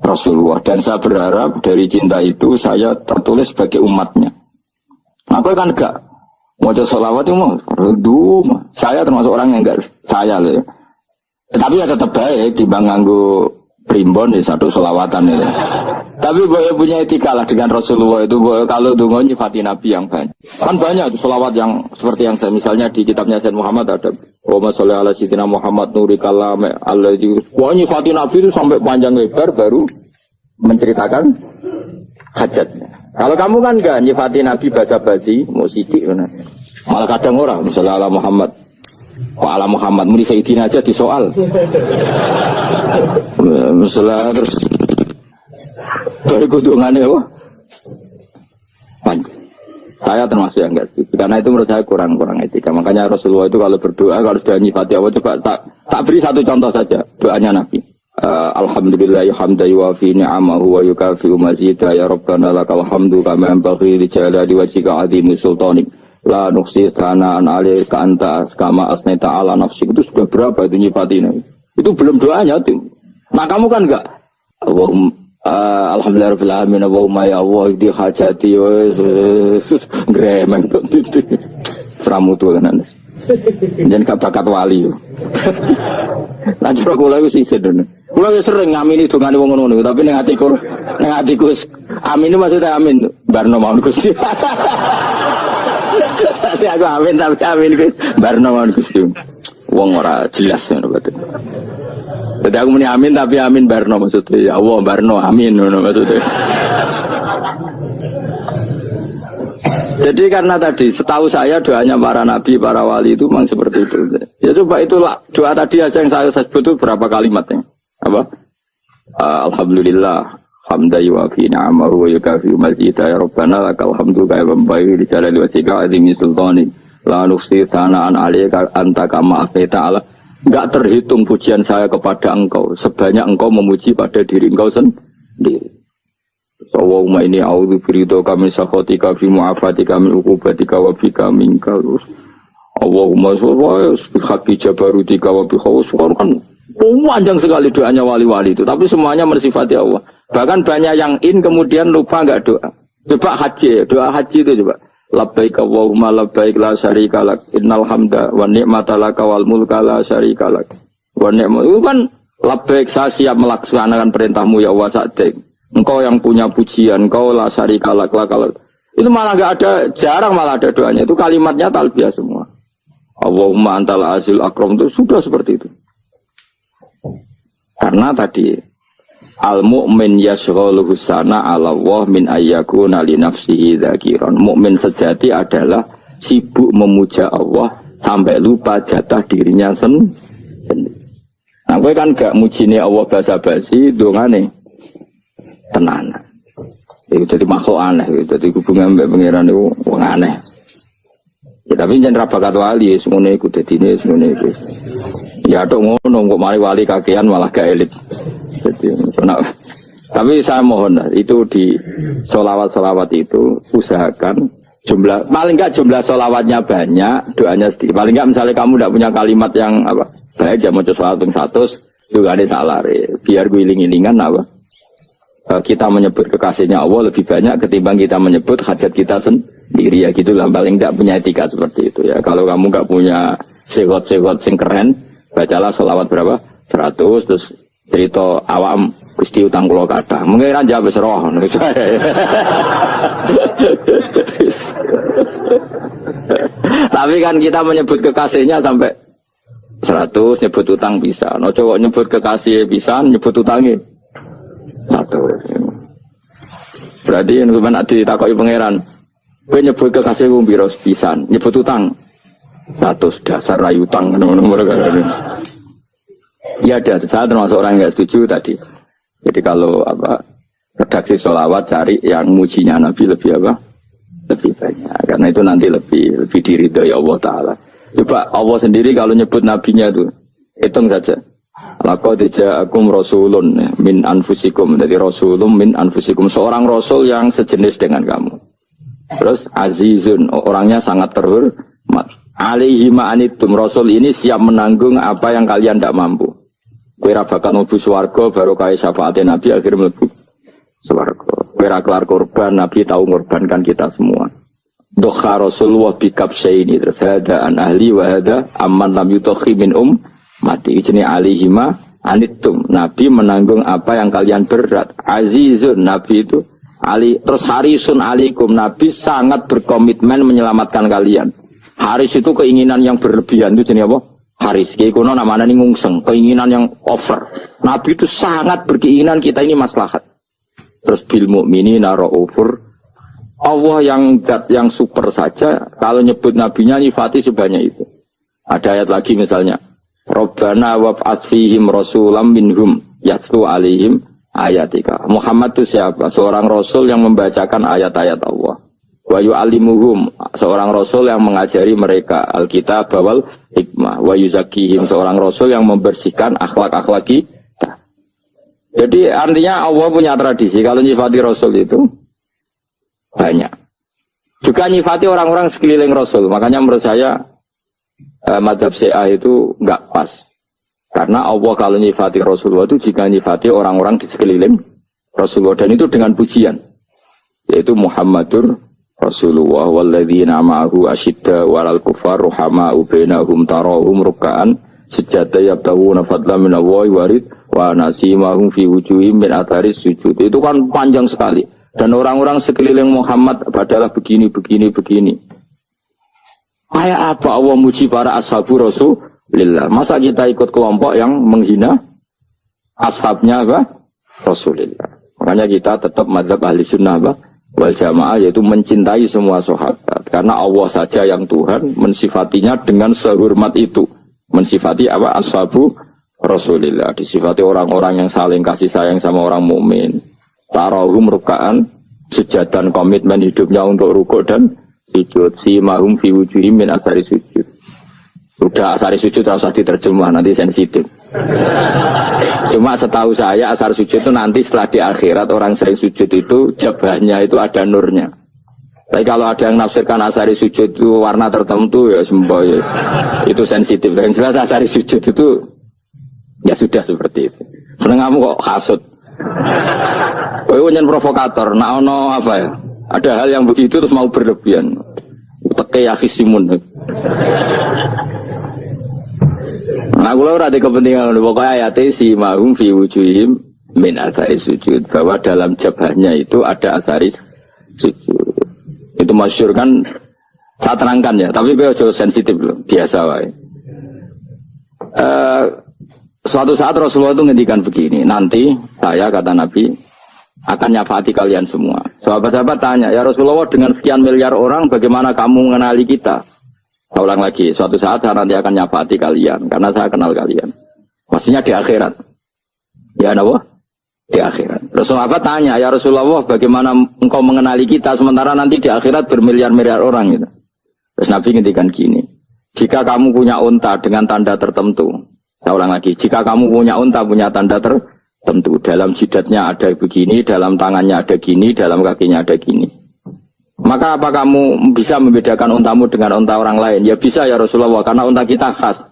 Rasulullah. Dan saya berharap dari cinta itu saya tertulis sebagai umatnya. Aku kan enggak baca sholawat itu mau, saya termasuk orang yang enggak saya. Tapi ya tetap baik dibanding nganggo primbon di satu selawatan itu. Tapi boleh punya etika lah dengan Rasulullah itu. Kalau dungo nyifati Nabi yang banyak. Kan banyak selawat yang seperti yang saya misalnya di kitabnya Sayyid Muhammad ada Allahumma sholli ala sayyidina Muhammad nuri kalam alladzi. Wah nyifati Nabi itu sampai panjang lebar baru menceritakan hajatnya. Kalau kamu kan enggak nyifati Nabi basa-basi, mau sidik mana. Malah kadang orang misalnya ala Muhammad. Kok ala Muhammad muni Sayyidina aja disoal. Misalnya terus dari kudungannya apa? Panjang. Saya termasuk yang enggak setuju. Karena itu menurut saya kurang etika. Makanya Rasulullah itu kalau berdoa, kalau sudah nyifati Allah, coba tak beri satu contoh saja doanya Nabi. Alhamdulillah hamdan yuwafi ni'amahu wa yukafi'u mazidah ya Rabbana lakal hamdu kama yanbaghi li jalali wajhika 'azimi sultanik la nuhsi sana'an 'alaika anta kama asnaita 'ala nafsik. Itu sudah berapa itu nyifatin itu belum doanya itu. Nah kamu kan enggak Allahumma alhamdulillah rabbil alamin Allahumma ya Allah di hajati gremeng seramutu kan jangan kabakat wali nah cara kula iku sisih dene kula wis sering ngamini dongane wong ngono tapi ning atiku amin maksudnya amin barno mawon Gusti tapi aku amin tapi amin barno mawon Gusti wong ora jelas ngono betul. Jadi aku muni amin tapi amin barno maksudnya ya Allah barno amin ngono maksudnya. Jadi karena tadi setahu saya doanya para nabi, para wali itu memang seperti itu. Ya coba itulah doa tadi aja yang saya sebut itu berapa kalimatnya? Apa? Alhamdulillah hamdan yuwafi ni'amahu wa yukafi'u mazidah ya Rabbana lakal hamdu kama yanbaghi li jalali wajhika 'azimi sultanik la nuhsi sana'an 'alaika anta kama asnaita 'ala. Enggak terhitung pujian saya kepada engkau sebanyak engkau memuji pada diri engkau sendiri. Allahumma inni a'udzu biridhoka min sakhatika fi mu'afatika min uqubatika wa bika minka. Allahumma sholli bihaqqi jabarutika wa bi khawfika. Kan panjang sekali doanya wali-wali itu, tapi semuanya bersifat Allah. Bahkan banyak yang kemudian lupa enggak doa. Coba haji, doa haji itu coba. Labbaik Allahumma labbaik la syarika lak innal hamda wa ni'mata laka wal mulka la syarika lak. Wa ni'matu itu kan labbaik saya siap melaksanakan perintahmu ya Allah sa'dik. Engkau yang punya pujian, engkau la syarika lak lakal. Itu malah enggak ada, jarang malah ada doanya. Itu kalimatnya talbiyah semua. Allahumma antal azil akram itu sudah seperti itu. Karena tadi al-mu'min yashghaluhu sana 'ala Allah min ayyakuna li nafsihi dzakiran. Mukmin sejati adalah sibuk memuja Allah sampai lupa jatah dirinya sendiri. Nah, kowe kan gak mujine Allah basa-basi, dongane tenanan. Itu jadi makhluk aneh, itu jadi hubungan mbek pangeran itu wong aneh. Ya, tapi jangan rabakat wali, semuanya ikut ini, semuanya ikut. Ya dong ngono, kok mari wali kakean malah gak elit. Jadi, tapi saya mohon itu di solawat itu usahakan jumlah paling enggak jumlah solawatnya banyak, doanya sedikit. Paling enggak misalnya kamu tidak punya kalimat yang apa baik, ya mau solawat yang 100 juga ada salah. Biar guling-gilingan apa kita menyebut kekasihnya Allah lebih banyak ketimbang kita menyebut hajat kita sendiri ya gitulah. Paling enggak punya etika seperti itu ya. Kalau kamu enggak punya segot-segot sing keren, bacalah solawat berapa 100 terus cerita awam Gusti utang kula kathah. Mengira jawab wis roh. Tapi kan kita menyebut kekasihnya sampai 100, nyebut utang bisa. No coba nyebut kekasih bisa, nyebut utangnya 100. Berarti yang mana ditakoki pangeran, kowe nyebut kekasih wong pira pisan, nyebut utang 100 dasar rayu utang ngono-ngono. Ya ada, saya termasuk orang yang nggak setuju tadi. Jadi kalau redaksi sholawat cari yang mujinya Nabi lebih lebih banyak. Karena itu nanti lebih diridhoi Allah Taala. Coba Allah sendiri kalau nyebut nabinya itu hitung saja. Laqad ja'akum rasulun min anfusikum. Jadi rasulun min anfusikum, seorang rasul yang sejenis dengan kamu. Terus azizun, orangnya sangat terhormat. Alaihi ma'anitum, rasul ini siap menanggung apa yang kalian tidak mampu. Kira bakal mlebu swarga baru kaya syafaatnya Nabi akhirnya mlebu swarga. Kira kelar korban Nabi tahu mengorbankan kita semua. Dokha Rasulullah bikabsyaini terus hada an ahli wa hada amman lam yutokhi min mati. Ini alihima Anitum, Nabi menanggung apa yang kalian berat. Azizun, Nabi itu terus harisun alikum, Nabi sangat berkomitmen menyelamatkan kalian. Haris itu keinginan yang berlebihan, itu jenis apa? Haris, kayak kono namanya ini ngungseng, keinginan yang over. Nabi itu sangat berkeinginan kita ini maslahat. Terus bil mu'minina ra'ufur, Allah yang super saja, kalau nyebut nabinya nyifati sebanyak itu. Ada ayat lagi misalnya, Rabbana wab'ats fihim rasulam minhum yatlu alaihim ayatika. Muhammad itu siapa? Seorang rasul yang membacakan ayat-ayat Allah. Wa yu'allimuhum, seorang rasul yang mengajari mereka Alkitab wal hikmah. Wa yuzakkihim, seorang rasul yang membersihkan akhlak-akhlak kita. Jadi artinya Allah punya tradisi kalau nyifati rasul itu banyak. Juga nyifati orang-orang sekeliling rasul. Makanya menurut saya madhab Syiah itu enggak pas. Karena Allah kalau nyifati Rasulullah itu jika nyifati orang-orang di sekeliling Rasulullah, dan itu dengan pujian, yaitu Muhammadur Rasulullah walladzina ma'ahu asyidda walal kufar ruhama'u bainahum tarahum ruk'an sujada yabtaguna fadlan minallahi warid wa nasimahum fi wujuhim min atharis sujud. Itu kan panjang sekali, dan orang-orang sekeliling Muhammad adalah begini. Kayak apa Allah muji para ashabu Rasulillah? Masa kita ikut kelompok yang menghina ashabnya apa? Rasulillah. Makanya kita tetap madzhab ahli sunnah apa? Wal jamaah, yaitu mencintai semua sahabat. Karena Allah saja yang Tuhan mensifatinya dengan sehormat itu. Mensifati apa? Ashabu Rasulillah. Disifati orang-orang yang saling kasih sayang sama orang mukmin. Tarahum ruka'an, sujadan, komitmen hidupnya untuk rukuk dan sujud. Si mahum fi wujuhim min asari sujud. Udah asari sujud harus diterjemah, nanti sensitif. Cuma setahu saya asar sujud itu nanti setelah di akhirat orang sering sujud itu jabahnya itu ada nurnya. Tapi kalau ada yang nafsirkan asari sujud itu warna tertentu ya semboh ya. Itu sensitif. Yang jelas asari sujud itu ya sudah seperti itu. Seneng kamu kok hasut. Kowe nyen provokator, nak ono apa ya? Ada hal yang begitu terus mau berlebihan. Teke ya khisimun. Nah, kalau ada kepentingan pokoknya ayat si mahum fi wujuhim min athari sujud, bahwa dalam jabahnya itu ada asaris sujud. Itu masyhur kan, saya terangkan ya, tapi gue jauh sensitif loh, biasa wae. Suatu saat Rasulullah itu ngendikan begini, nanti saya kata Nabi akan nyafaati kalian semua. Sahabat-sahabat tanya, ya Rasulullah dengan sekian miliar orang bagaimana kamu mengenali kita? Saya ulang lagi, suatu saat saya nanti akan nyafaati kalian, karena saya kenal kalian. Maksudnya di akhirat. Ya apa? Di akhirat. Rasulullah tanya, ya Rasulullah bagaimana engkau mengenali kita, sementara nanti di akhirat bermiliar-miliar orang gitu. Terus Nabi ngendikan gini, jika kamu punya unta dengan tanda tertentu, saya ulang lagi, jika kamu punya unta punya tanda tertentu, dalam jidatnya ada begini, dalam tangannya ada gini, dalam kakinya ada gini, maka apa kamu bisa membedakan untamu dengan unta orang lain? Ya bisa ya Rasulullah, karena unta kita khas.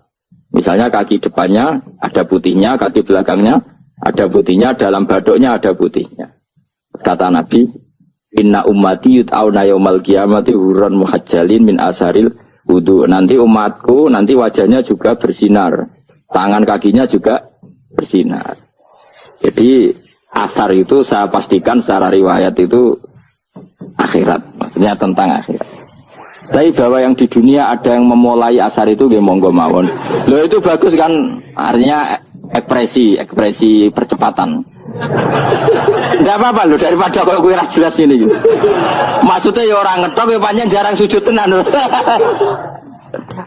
Misalnya kaki depannya ada putihnya, kaki belakangnya ada putihnya, dalam badoknya ada putihnya. Kata Nabi, inna ummati yut'auna yaumal qiyamati hurran muhajjalin min asaril wudu. Nanti umatku, nanti wajahnya juga bersinar, tangan kakinya juga bersinar. Jadi asar itu saya pastikan secara riwayat itu akhirat, maksudnya tentang akhirat. Tapi bahwa yang di dunia ada yang memulai asar itu nggih monggo mawon. Loh itu bagus kan, artinya ekspresi percepatan. Enggak apa-apa loh, daripada kok kowe ora jelas ini. Maksudnya ya orang ngetok ya panjang jarang sujud tenan.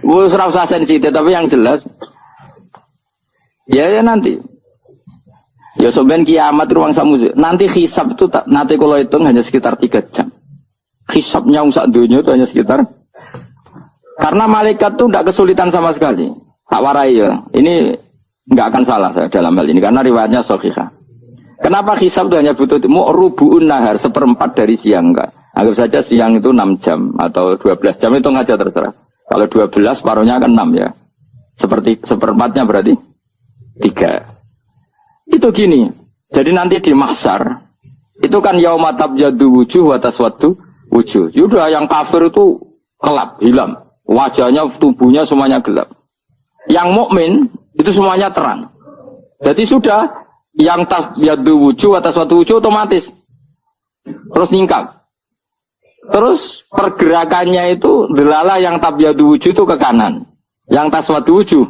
Wis ora usah sensitif, tapi yang jelas ya nanti. Ya soben kiamat ruang samu. Nanti hisab itu nanti kalau hitung hanya sekitar 3 jam. Hisabnya sak dunia itu hanya sekitar. Karena malaikat itu tidak kesulitan sama sekali. Tak warai ya. Ini nggak akan salah saya dalam hal ini karena riwayatnya sahihah. Kenapa hisab itu hanya butuh rubu'un nahar, 1/4 dari siang enggak. Anggap saja siang itu 6 jam atau 12 jam itu aja terserah. Kalau 12 paruhnya kan 6 ya. Seperti 1/4-nya berarti 3. Itu gini, jadi nanti di mahsyar itu kan yaumatab jadu wujuh wa taswaddu wujuh. Yaudah yang kafir itu gelap, hilang, wajahnya, tubuhnya semuanya gelap. Yang mukmin itu semuanya terang. Jadi sudah yang tabyadu wujuh atas suatu wujuh otomatis terus nyingkap. Terus pergerakannya itu delala yang tabyadu wujuh itu ke kanan, yang taswadu wujuh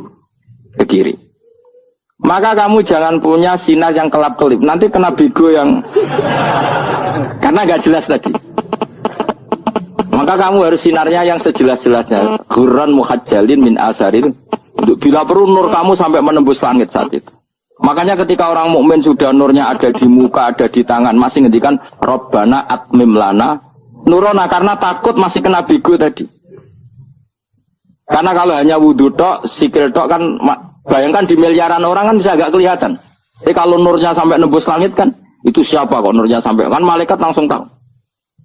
ke kiri. Maka kamu jangan punya sinar yang kelap-kelip, nanti kena bego yang karena gak jelas tadi. Maka kamu harus sinarnya yang sejelas-jelasnya. Ghurran muhajjalin min asarin. Untuk bila perlu nur kamu sampai menembus langit saat itu. Makanya ketika orang mukmin sudah nurnya ada di muka, ada di tangan, masih ngendikan Rabbana atmim lana nurona, karena takut masih kena bigo tadi. Karena kalau hanya wudhu tok, sikil tok kan, bayangkan di miliaran orang kan bisa agak kelihatan. Tapi kalau nurnya sampai nembus langit kan, itu siapa kok nurnya sampai, kan malaikat langsung tahu.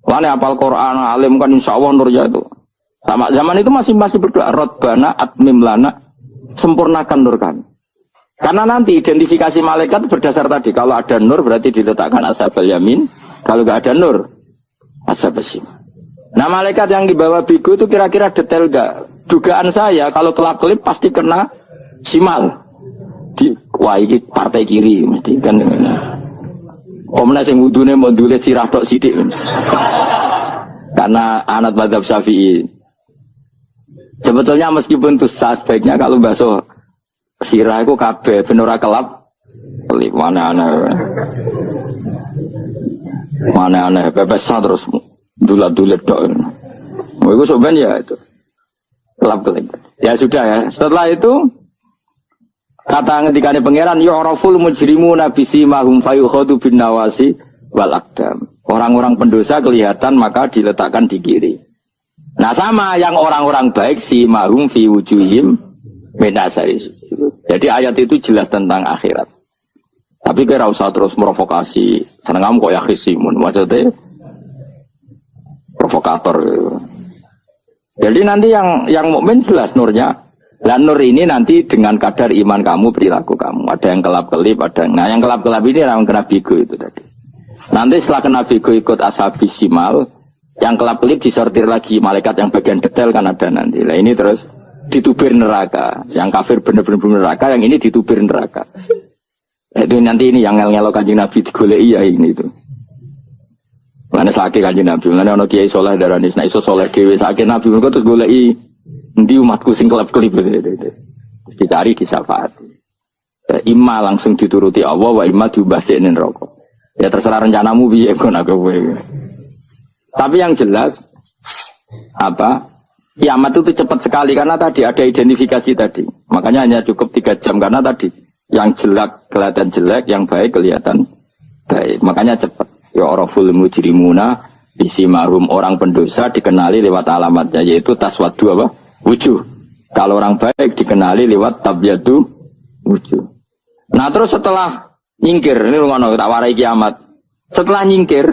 Wah, hafal Quran, alim kan insya Allah nurnya itu. Sama zaman itu masih berdoa, Rabbana atmim lana, sempurnakan nur kami. Karena nanti identifikasi malaikat berdasar tadi. Kalau ada nur berarti diletakkan ashabul yamin. Kalau nggak ada nur, ashabul shimal. Nah malaikat yang dibawa bigo itu kira-kira detail nggak? Dugaan saya kalau kelap-kelip pasti kena shimal. Wah ini partai kiri. Kan, omna sing wudune mau dulet sirah tok sidik. Karena anak mazhab Syafi'i. Sebetulnya meskipun itu sebaiknya kalau basuh sirah itu kabeh ben ora kelap kelip mana aneh bebas terus dulat-dulat tok. Itu sebenarnya ya itu kelap kelip. Ya sudah ya. Setelah itu kata ngendikane pangeran yu'raful mujrimuna bisimahum fayukhadu bin nawasi wal aqdam. Orang-orang pendosa kelihatan maka diletakkan di kiri. Nah sama yang orang-orang baik simahum fi wujuhim menasari. Jadi ayat itu jelas tentang akhirat. Tapi kira usah terus merovokasi. Karena kamu kok ya khisimun. Maksudnya provokator. Gitu. Jadi nanti yang mukmin jelas nurnya. Dan nur ini nanti dengan kadar iman kamu, perilaku kamu. Ada yang kelap-kelip, ada yang... Nah yang kelap-kelip ini yang kena bigo itu tadi. Nanti setelah kena bigo ikut ashabi simal. Yang kelap-kelip disortir lagi. Malaikat yang bagian detail kan ada nanti. Nah ini terus ditubir neraka. Yang kafir benar-benar neraka, yang ini ditubir neraka. Itu nanti ini yang ngel-ngelok Kanjeng Nabi digoleki ya ini itu. Mana sakit Kanjeng Nabi, mana ono kiai saleh darani nek iso saleh dhewe sakit Nabi mergo terus goleki endi umatku sing kelep-kelip gitu. Dicari disafaati. Ya, imma langsung dituruti Allah wa imma diubasikne neraka. Ya terserah rencanamu piye kon aku kowe. Tapi yang jelas apa? Kiamat itu cepat sekali karena tadi ada identifikasi tadi. Makanya hanya cukup 3 jam karena tadi yang jelek kelihatan jelek, yang baik kelihatan baik. Makanya cepat. Ya raful mujrimuna bisimahum, orang pendosa dikenali lewat alamatnya yaitu taswadu apa? Wujuh. Kalau orang baik dikenali lewat tabyadu wujuh. Nah terus setelah nyingkir, ini ngono tak warai kiamat. Setelah nyingkir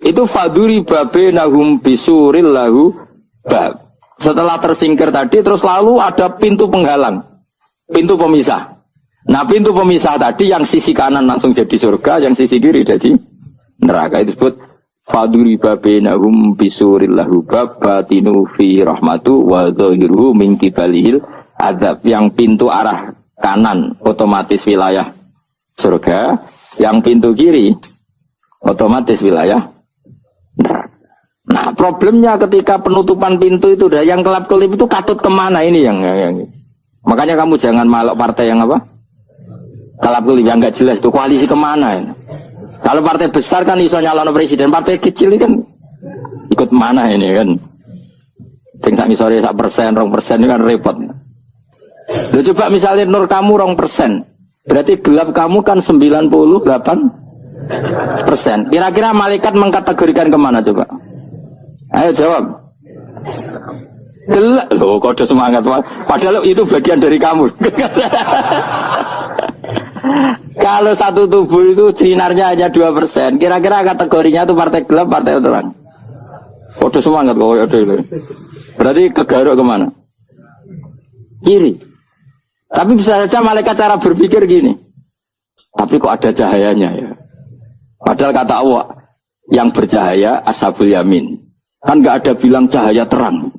itu faduri babenahum bisuril lahu bab. Setelah tersingkir tadi terus lalu ada pintu penghalang, pintu pemisah. Nah pintu pemisah tadi yang sisi kanan langsung jadi surga, yang sisi kiri jadi neraka. Itu disebut faduri babenahum bisuril lahu bab batinu fi rahmatu wa dhahiruhu min kibalihil adab. Yang pintu arah kanan otomatis wilayah surga, yang pintu kiri otomatis wilayah neraka. Nah problemnya ketika penutupan pintu itu dah yang kelap-kelip itu katut kemana ini yang makanya kamu jangan malok partai yang apa kelap-kelip yang nggak jelas itu koalisi kemana ini. Kalau partai besar kan iso nyalon presiden, partai kecil ini kan ikut mana ini kan tinggal sore 1%, 2% ini kan repot. Loh, coba misalnya nur kamu 2%, berarti gelap kamu kan 98%. Kira-kira malaikat mengkategorikan kemana coba? Ayo jawab. Gelap. Loh, kode semangat. Padahal itu bagian dari kamu. Kalau satu tubuh itu sinarnya hanya 2%, kira-kira kategorinya itu partai gelap, partai terang. Kode semangat kok itu. Berarti kegaruk kemana? Kiri. Tapi bisa saja malaikat cara berpikir gini. Tapi kok ada cahayanya ya? Padahal kata Allah, yang bercahaya ashabul yamin. Kan nggak ada bilang cahaya terang.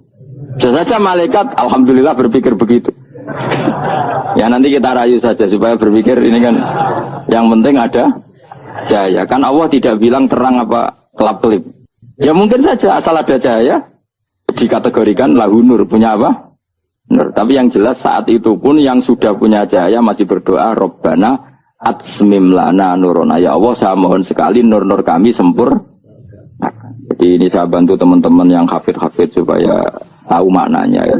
Bisa saja malaikat alhamdulillah berpikir begitu. Ya nanti kita rayu saja supaya berpikir ini kan yang penting ada cahaya. Kan Allah tidak bilang terang apa kelap-kelip. Ya mungkin saja asal ada cahaya dikategorikan lahu nur, punya apa? Nur. Tapi yang jelas saat itu pun yang sudah punya cahaya masih berdoa Rabbana atsmim lana nurona. Ya Allah, saya mohon sekali nur-nur kami sempurna. Jadi ini saya bantu teman-teman yang hafid-hafid supaya tahu maknanya ya.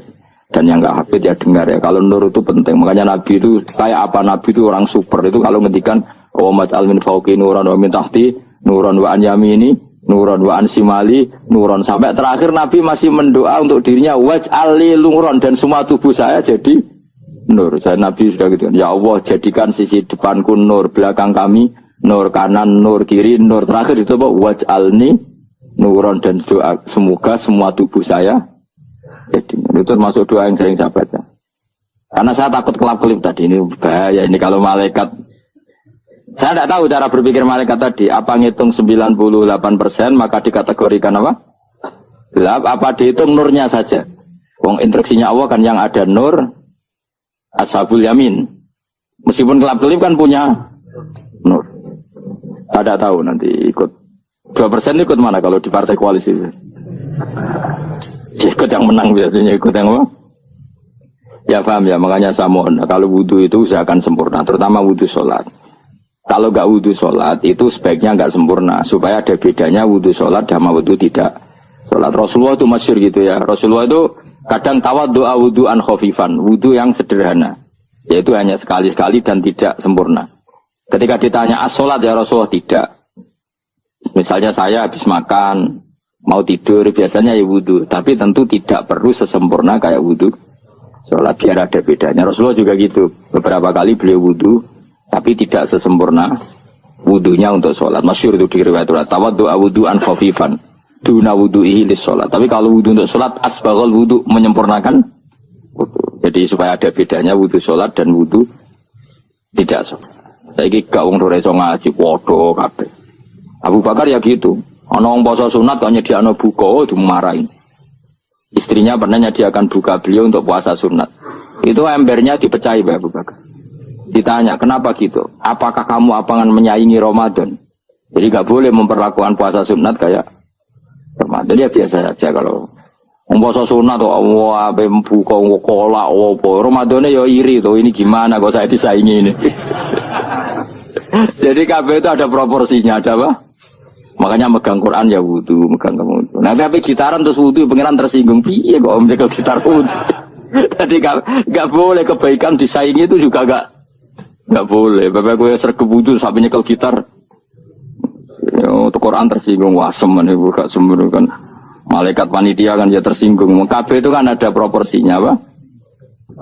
Dan yang nggak hafid ya dengar ya. Kalau nur itu penting. Makanya Nabi itu kayak apa, Nabi itu orang super. Itu kalau ngendikan wa maj'al min fawqi nuran wa min tahti nuran wa an yamini nuran wa an simali nuran, sampai terakhir Nabi masih mendoa untuk dirinya waj'al li nuran, dan semua tubuh saya jadi nur. Saya Nabi sudah gitu. Ya Allah, jadikan sisi depanku nur, belakang kami nur, kanan nur, kiri nur. Terakhir itu apa? Waj'alni nuran, dan doa semoga semua tubuh saya jadi itu termasuk doa yang sering saya baca. Karena saya takut kelap-kelip tadi, ini bahaya ini kalau malaikat. Saya tidak tahu cara berpikir malaikat tadi. Apa ngitung 98% maka dikategorikan apa? Gelap. Apa dihitung nurnya saja? Wong instruksinya Allah kan yang ada nur ashabul yamin. Meskipun kelap-kelip kan punya nur. Saya tidak tahu nanti ikut 2% ikut mana kalau di partai koalisi? Ikut yang menang biasanya, ikut yang apa? Ya paham ya, makanya saya mohon kalau wudhu itu usahakan sempurna, terutama wudhu sholat. Kalau nggak wudhu sholat itu sebaiknya nggak sempurna, supaya ada bedanya wudhu sholat sama wudhu tidak sholat. Rasulullah itu masyhur gitu ya. Rasulullah itu kadang tawaddu'a wudhu'an khafifan, wudhu yang sederhana, yaitu hanya sekali-sekali dan tidak sempurna. Ketika ditanya as-sholat ya Rasulullah, tidak. Misalnya saya habis makan mau tidur biasanya ya wudhu, tapi tentu tidak perlu sesempurna kayak wudhu sholat, biar ada bedanya. Rasulullah juga gitu, beberapa kali beliau wudhu tapi tidak sesempurna wudhunya untuk sholat. Masyhur itu di riwayat tawaddu'a wudhu'an khafifan duna wudhu'ihi lis sholat. Tapi kalau wudhu untuk sholat asbaghal wudhu, menyempurnakan wudhu. Jadi supaya ada bedanya wudhu sholat dan wudhu tidak sholat. Saiki gak wong ora iso ngaji padha kabeh. Abu Bakar ya gitu. Ana wong poso sunat kok nyediakno buka, dimarahi. Istrinya pernah nyediakan buka beliau untuk puasa sunat. Itu embernya dipecahi Pak Abu Bakar. Ditanya, kenapa gitu? Apakah kamu akan menyaingi Ramadan? Jadi gak boleh memperlakukan puasa sunat kayak Ramadan. Ya biasa saja kalau puasa sunat tuh, wah, buka, kolak, apa. Ramadannya ya iri tuh, ini gimana kok saya disaingi ini. Jadi kabeh itu ada proporsinya, ada apa? Makanya megang Quran ya wudu, megang wudu. Nah tapi gitaran terus wudu, pengiran tersinggung. Piye kok om nyekel gitar wudu? Jadi gak boleh kebaikan disaingi itu juga gak boleh. Bapak gue sergep wudu sampai nyekel gitar. Untuk Quran tersinggung, wasem nih buka sembunyi kan. Malaikat panitia kan ya tersinggung. Kabeh itu kan ada proporsinya, apa?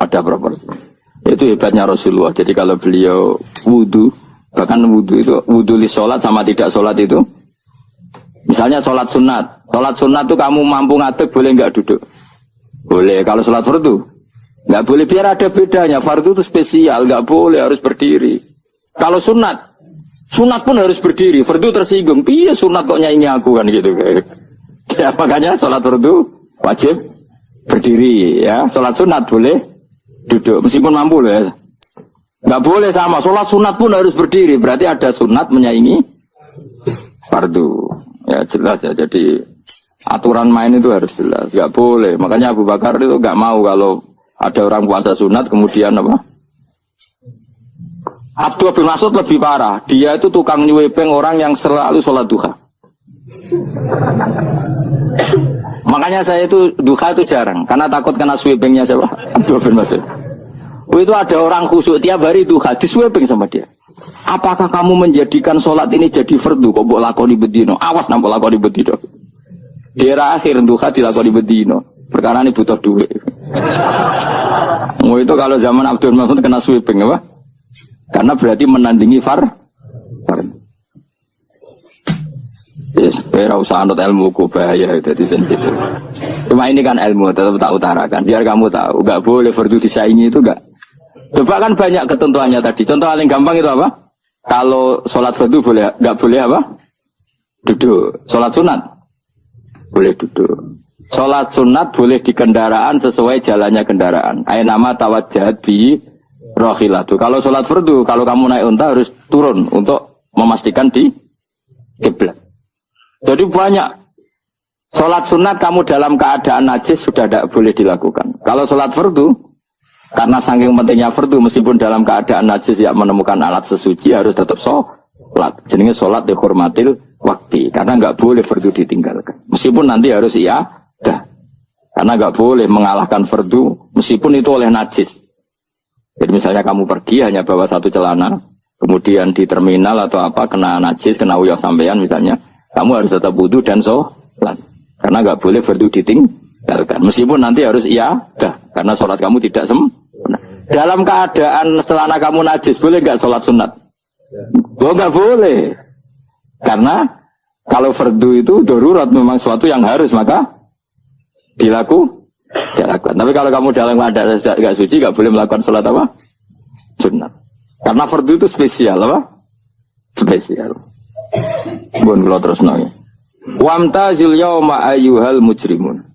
Ada proporsi. Itu hebatnya Rasulullah. Jadi kalau beliau wudu, bahkan wudu itu wudu li sholat sama tidak sholat itu. Misalnya sholat sunat itu kamu mampu ngadeg boleh nggak duduk? Boleh. Kalau sholat fardu nggak boleh, biar ada bedanya. Fardu itu spesial, nggak boleh, harus berdiri. Kalau sunat pun harus berdiri. Fardu tersinggung, iya sunat kok nyanyi aku kan gitu. Ya makanya sholat fardu wajib berdiri ya. Sholat sunat boleh duduk meskipun mampu loh ya. Nggak boleh sama. Sholat sunat pun harus berdiri. Berarti ada sunat menyaingi fardu. Ya jelas ya, jadi aturan main itu harus jelas, nggak boleh. Makanya Abu Bakar itu nggak mau kalau ada orang puasa sunat kemudian apa? Abdul bin Mas'ud lebih parah, dia itu tukang nyuwepeng orang yang selalu sholat duha. Makanya saya itu duha itu jarang, karena takut kena sweepingnya siapa? Abdul bin Mas'ud. Itu ada orang khusyuk tiap hari duha, disweping sama dia. Apakah kamu menjadikan sholat ini jadi fardu? Kok mbok lakoni bedino? Awas nampak lakoni bedino. Daerah akhir duha dilakoni bedino. Perkara ini butuh duit. Itu kalau zaman Abdul Mas'ud kena sweeping apa? Karena berarti menandingi fardu. Yes, ora usah anut ilmu ku bahaya jadi sensitif. Cuma ini kan ilmu tetap tak utarakan. Biar kamu tahu, enggak boleh fardu disaingi itu enggak. Coba kan banyak ketentuannya tadi. Contoh paling gampang itu apa? Kalau sholat fardu boleh, nggak boleh apa? Duduk. Sholat sunat boleh duduk. Sholat sunat boleh di kendaraan sesuai jalannya kendaraan. Nama tawajjahat bi rohilatu. Kalau sholat fardu, kalau kamu naik unta harus turun untuk memastikan di kiblat. Jadi banyak sholat sunat kamu dalam keadaan najis sudah tidak boleh dilakukan. Kalau sholat fardu, karena saking pentingnya fardu, meskipun dalam keadaan najis ya menemukan alat sesuci harus tetap sholat. Jenenge sholat dihormatil waktu, karena nggak boleh fardu ditinggalkan. Meskipun nanti harus karena nggak boleh mengalahkan fardu meskipun itu oleh najis. Jadi misalnya kamu pergi hanya bawa satu celana, kemudian di terminal atau apa kena najis, kena uyah sampean misalnya, kamu harus tetap wudu dan sholat. Karena nggak boleh fardu ditinggalkan. Meskipun nanti harus karena sholat kamu tidak sempurna. Dalam keadaan celana kamu najis, boleh nggak sholat sunat? Nggak boleh. Karena kalau fardu itu darurat, memang suatu yang harus, maka dilakukan. Tapi kalau kamu dalam keadaan gak suci, gak boleh melakukan sholat apa? Sunat. Karena fardu itu spesial apa? Spesial. Bun kalau terus nanya. Wamtazil yawma ayyuhal mujrimun.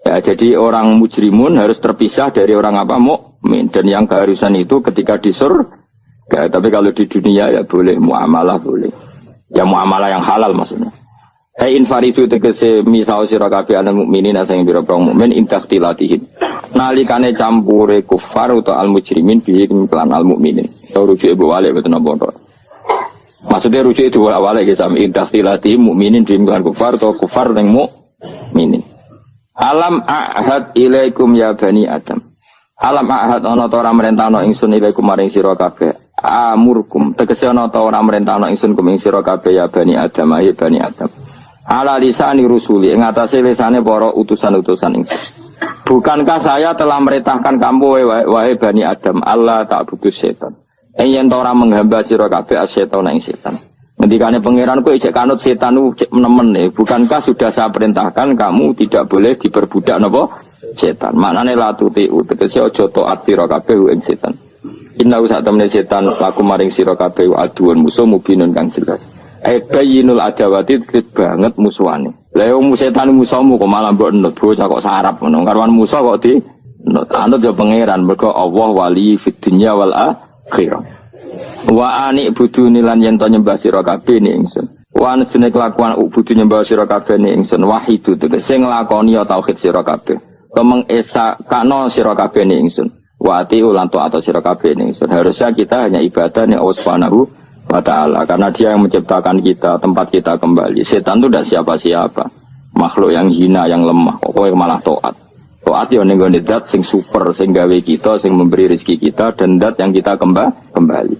Ya, jadi orang mujrimun harus terpisah dari orang apa? Mukmin. Dan yang keharusan itu ketika di surga. Tapi kalau di dunia ya boleh muamalah boleh. Ya muamalah yang halal maksudnya. Infaridu tegese misal sira kabeh ana mukminin asing pira-pira mukmin intakhtilatihim. Nalikane campure kufar utawa al mujrimin bi iklan al mukminin. Rujuk ibu wale mboten napa. Maksudnya rujuk itu awale ge sami intakhtilatihim mukminin bi iklan kufar utawa kufar ning mukminin. Alam ahad ilaikum ya bani Adam. Alam ahad ana ta ora merentano ingsun ilaikum maring sira kabeh. Amurkum tegese ana ta ora merentano ingsun kum ing sira kabeh ya bani Adam ya bani Adam. Ala lisani rusuli ing atase lisane para utusan-utusan ingsun. Bukankah saya telah merintahkan kamu wahai Bani Adam Allah tak butuh setan. Yen ora menghamba sira kabeh setan ing setan. Ngendikane pangeran kowe ijek kanut setan nemen. Bukankah sudah saya perintahkan kamu tidak boleh diperbudak napa setan. Maknane la tuti tegese aja taat sira kabeh ing setan. Inna sak temene setan laku maring sira kabeh aduun musuh mubinun kang jelas. Bayinul adawati banget musuhane. Lah yo setan musuhmu kok malah mbok nut bocah kok sarap ngono. Karwan musuh kok di nut. Anut yo pangeran mergo Allah wali fid dunya wal akhirah. Wa ani buduni lan yen to nyembah sira kabeh ni ingsun. Wa anstune kelakuan budu nyembah sira kabeh ni ingsun wahidu tegese nglakoni tauhid sira kabeh. Kemeng esa kana sira kabeh ni ingsun. Wa ati ulan to atau sira kabeh ni ingsun. Harusnya kita hanya ibadah ning Allah Subhanahu wa ta'ala, karena dia yang menciptakan kita, tempat kita kembali. Setan itu tidak siapa-siapa, makhluk yang hina, yang lemah. Pokoknya malah taat ya ning gone zat sing super, sing gawe kita, sing memberi rezeki kita, dan zat yang kita kembali.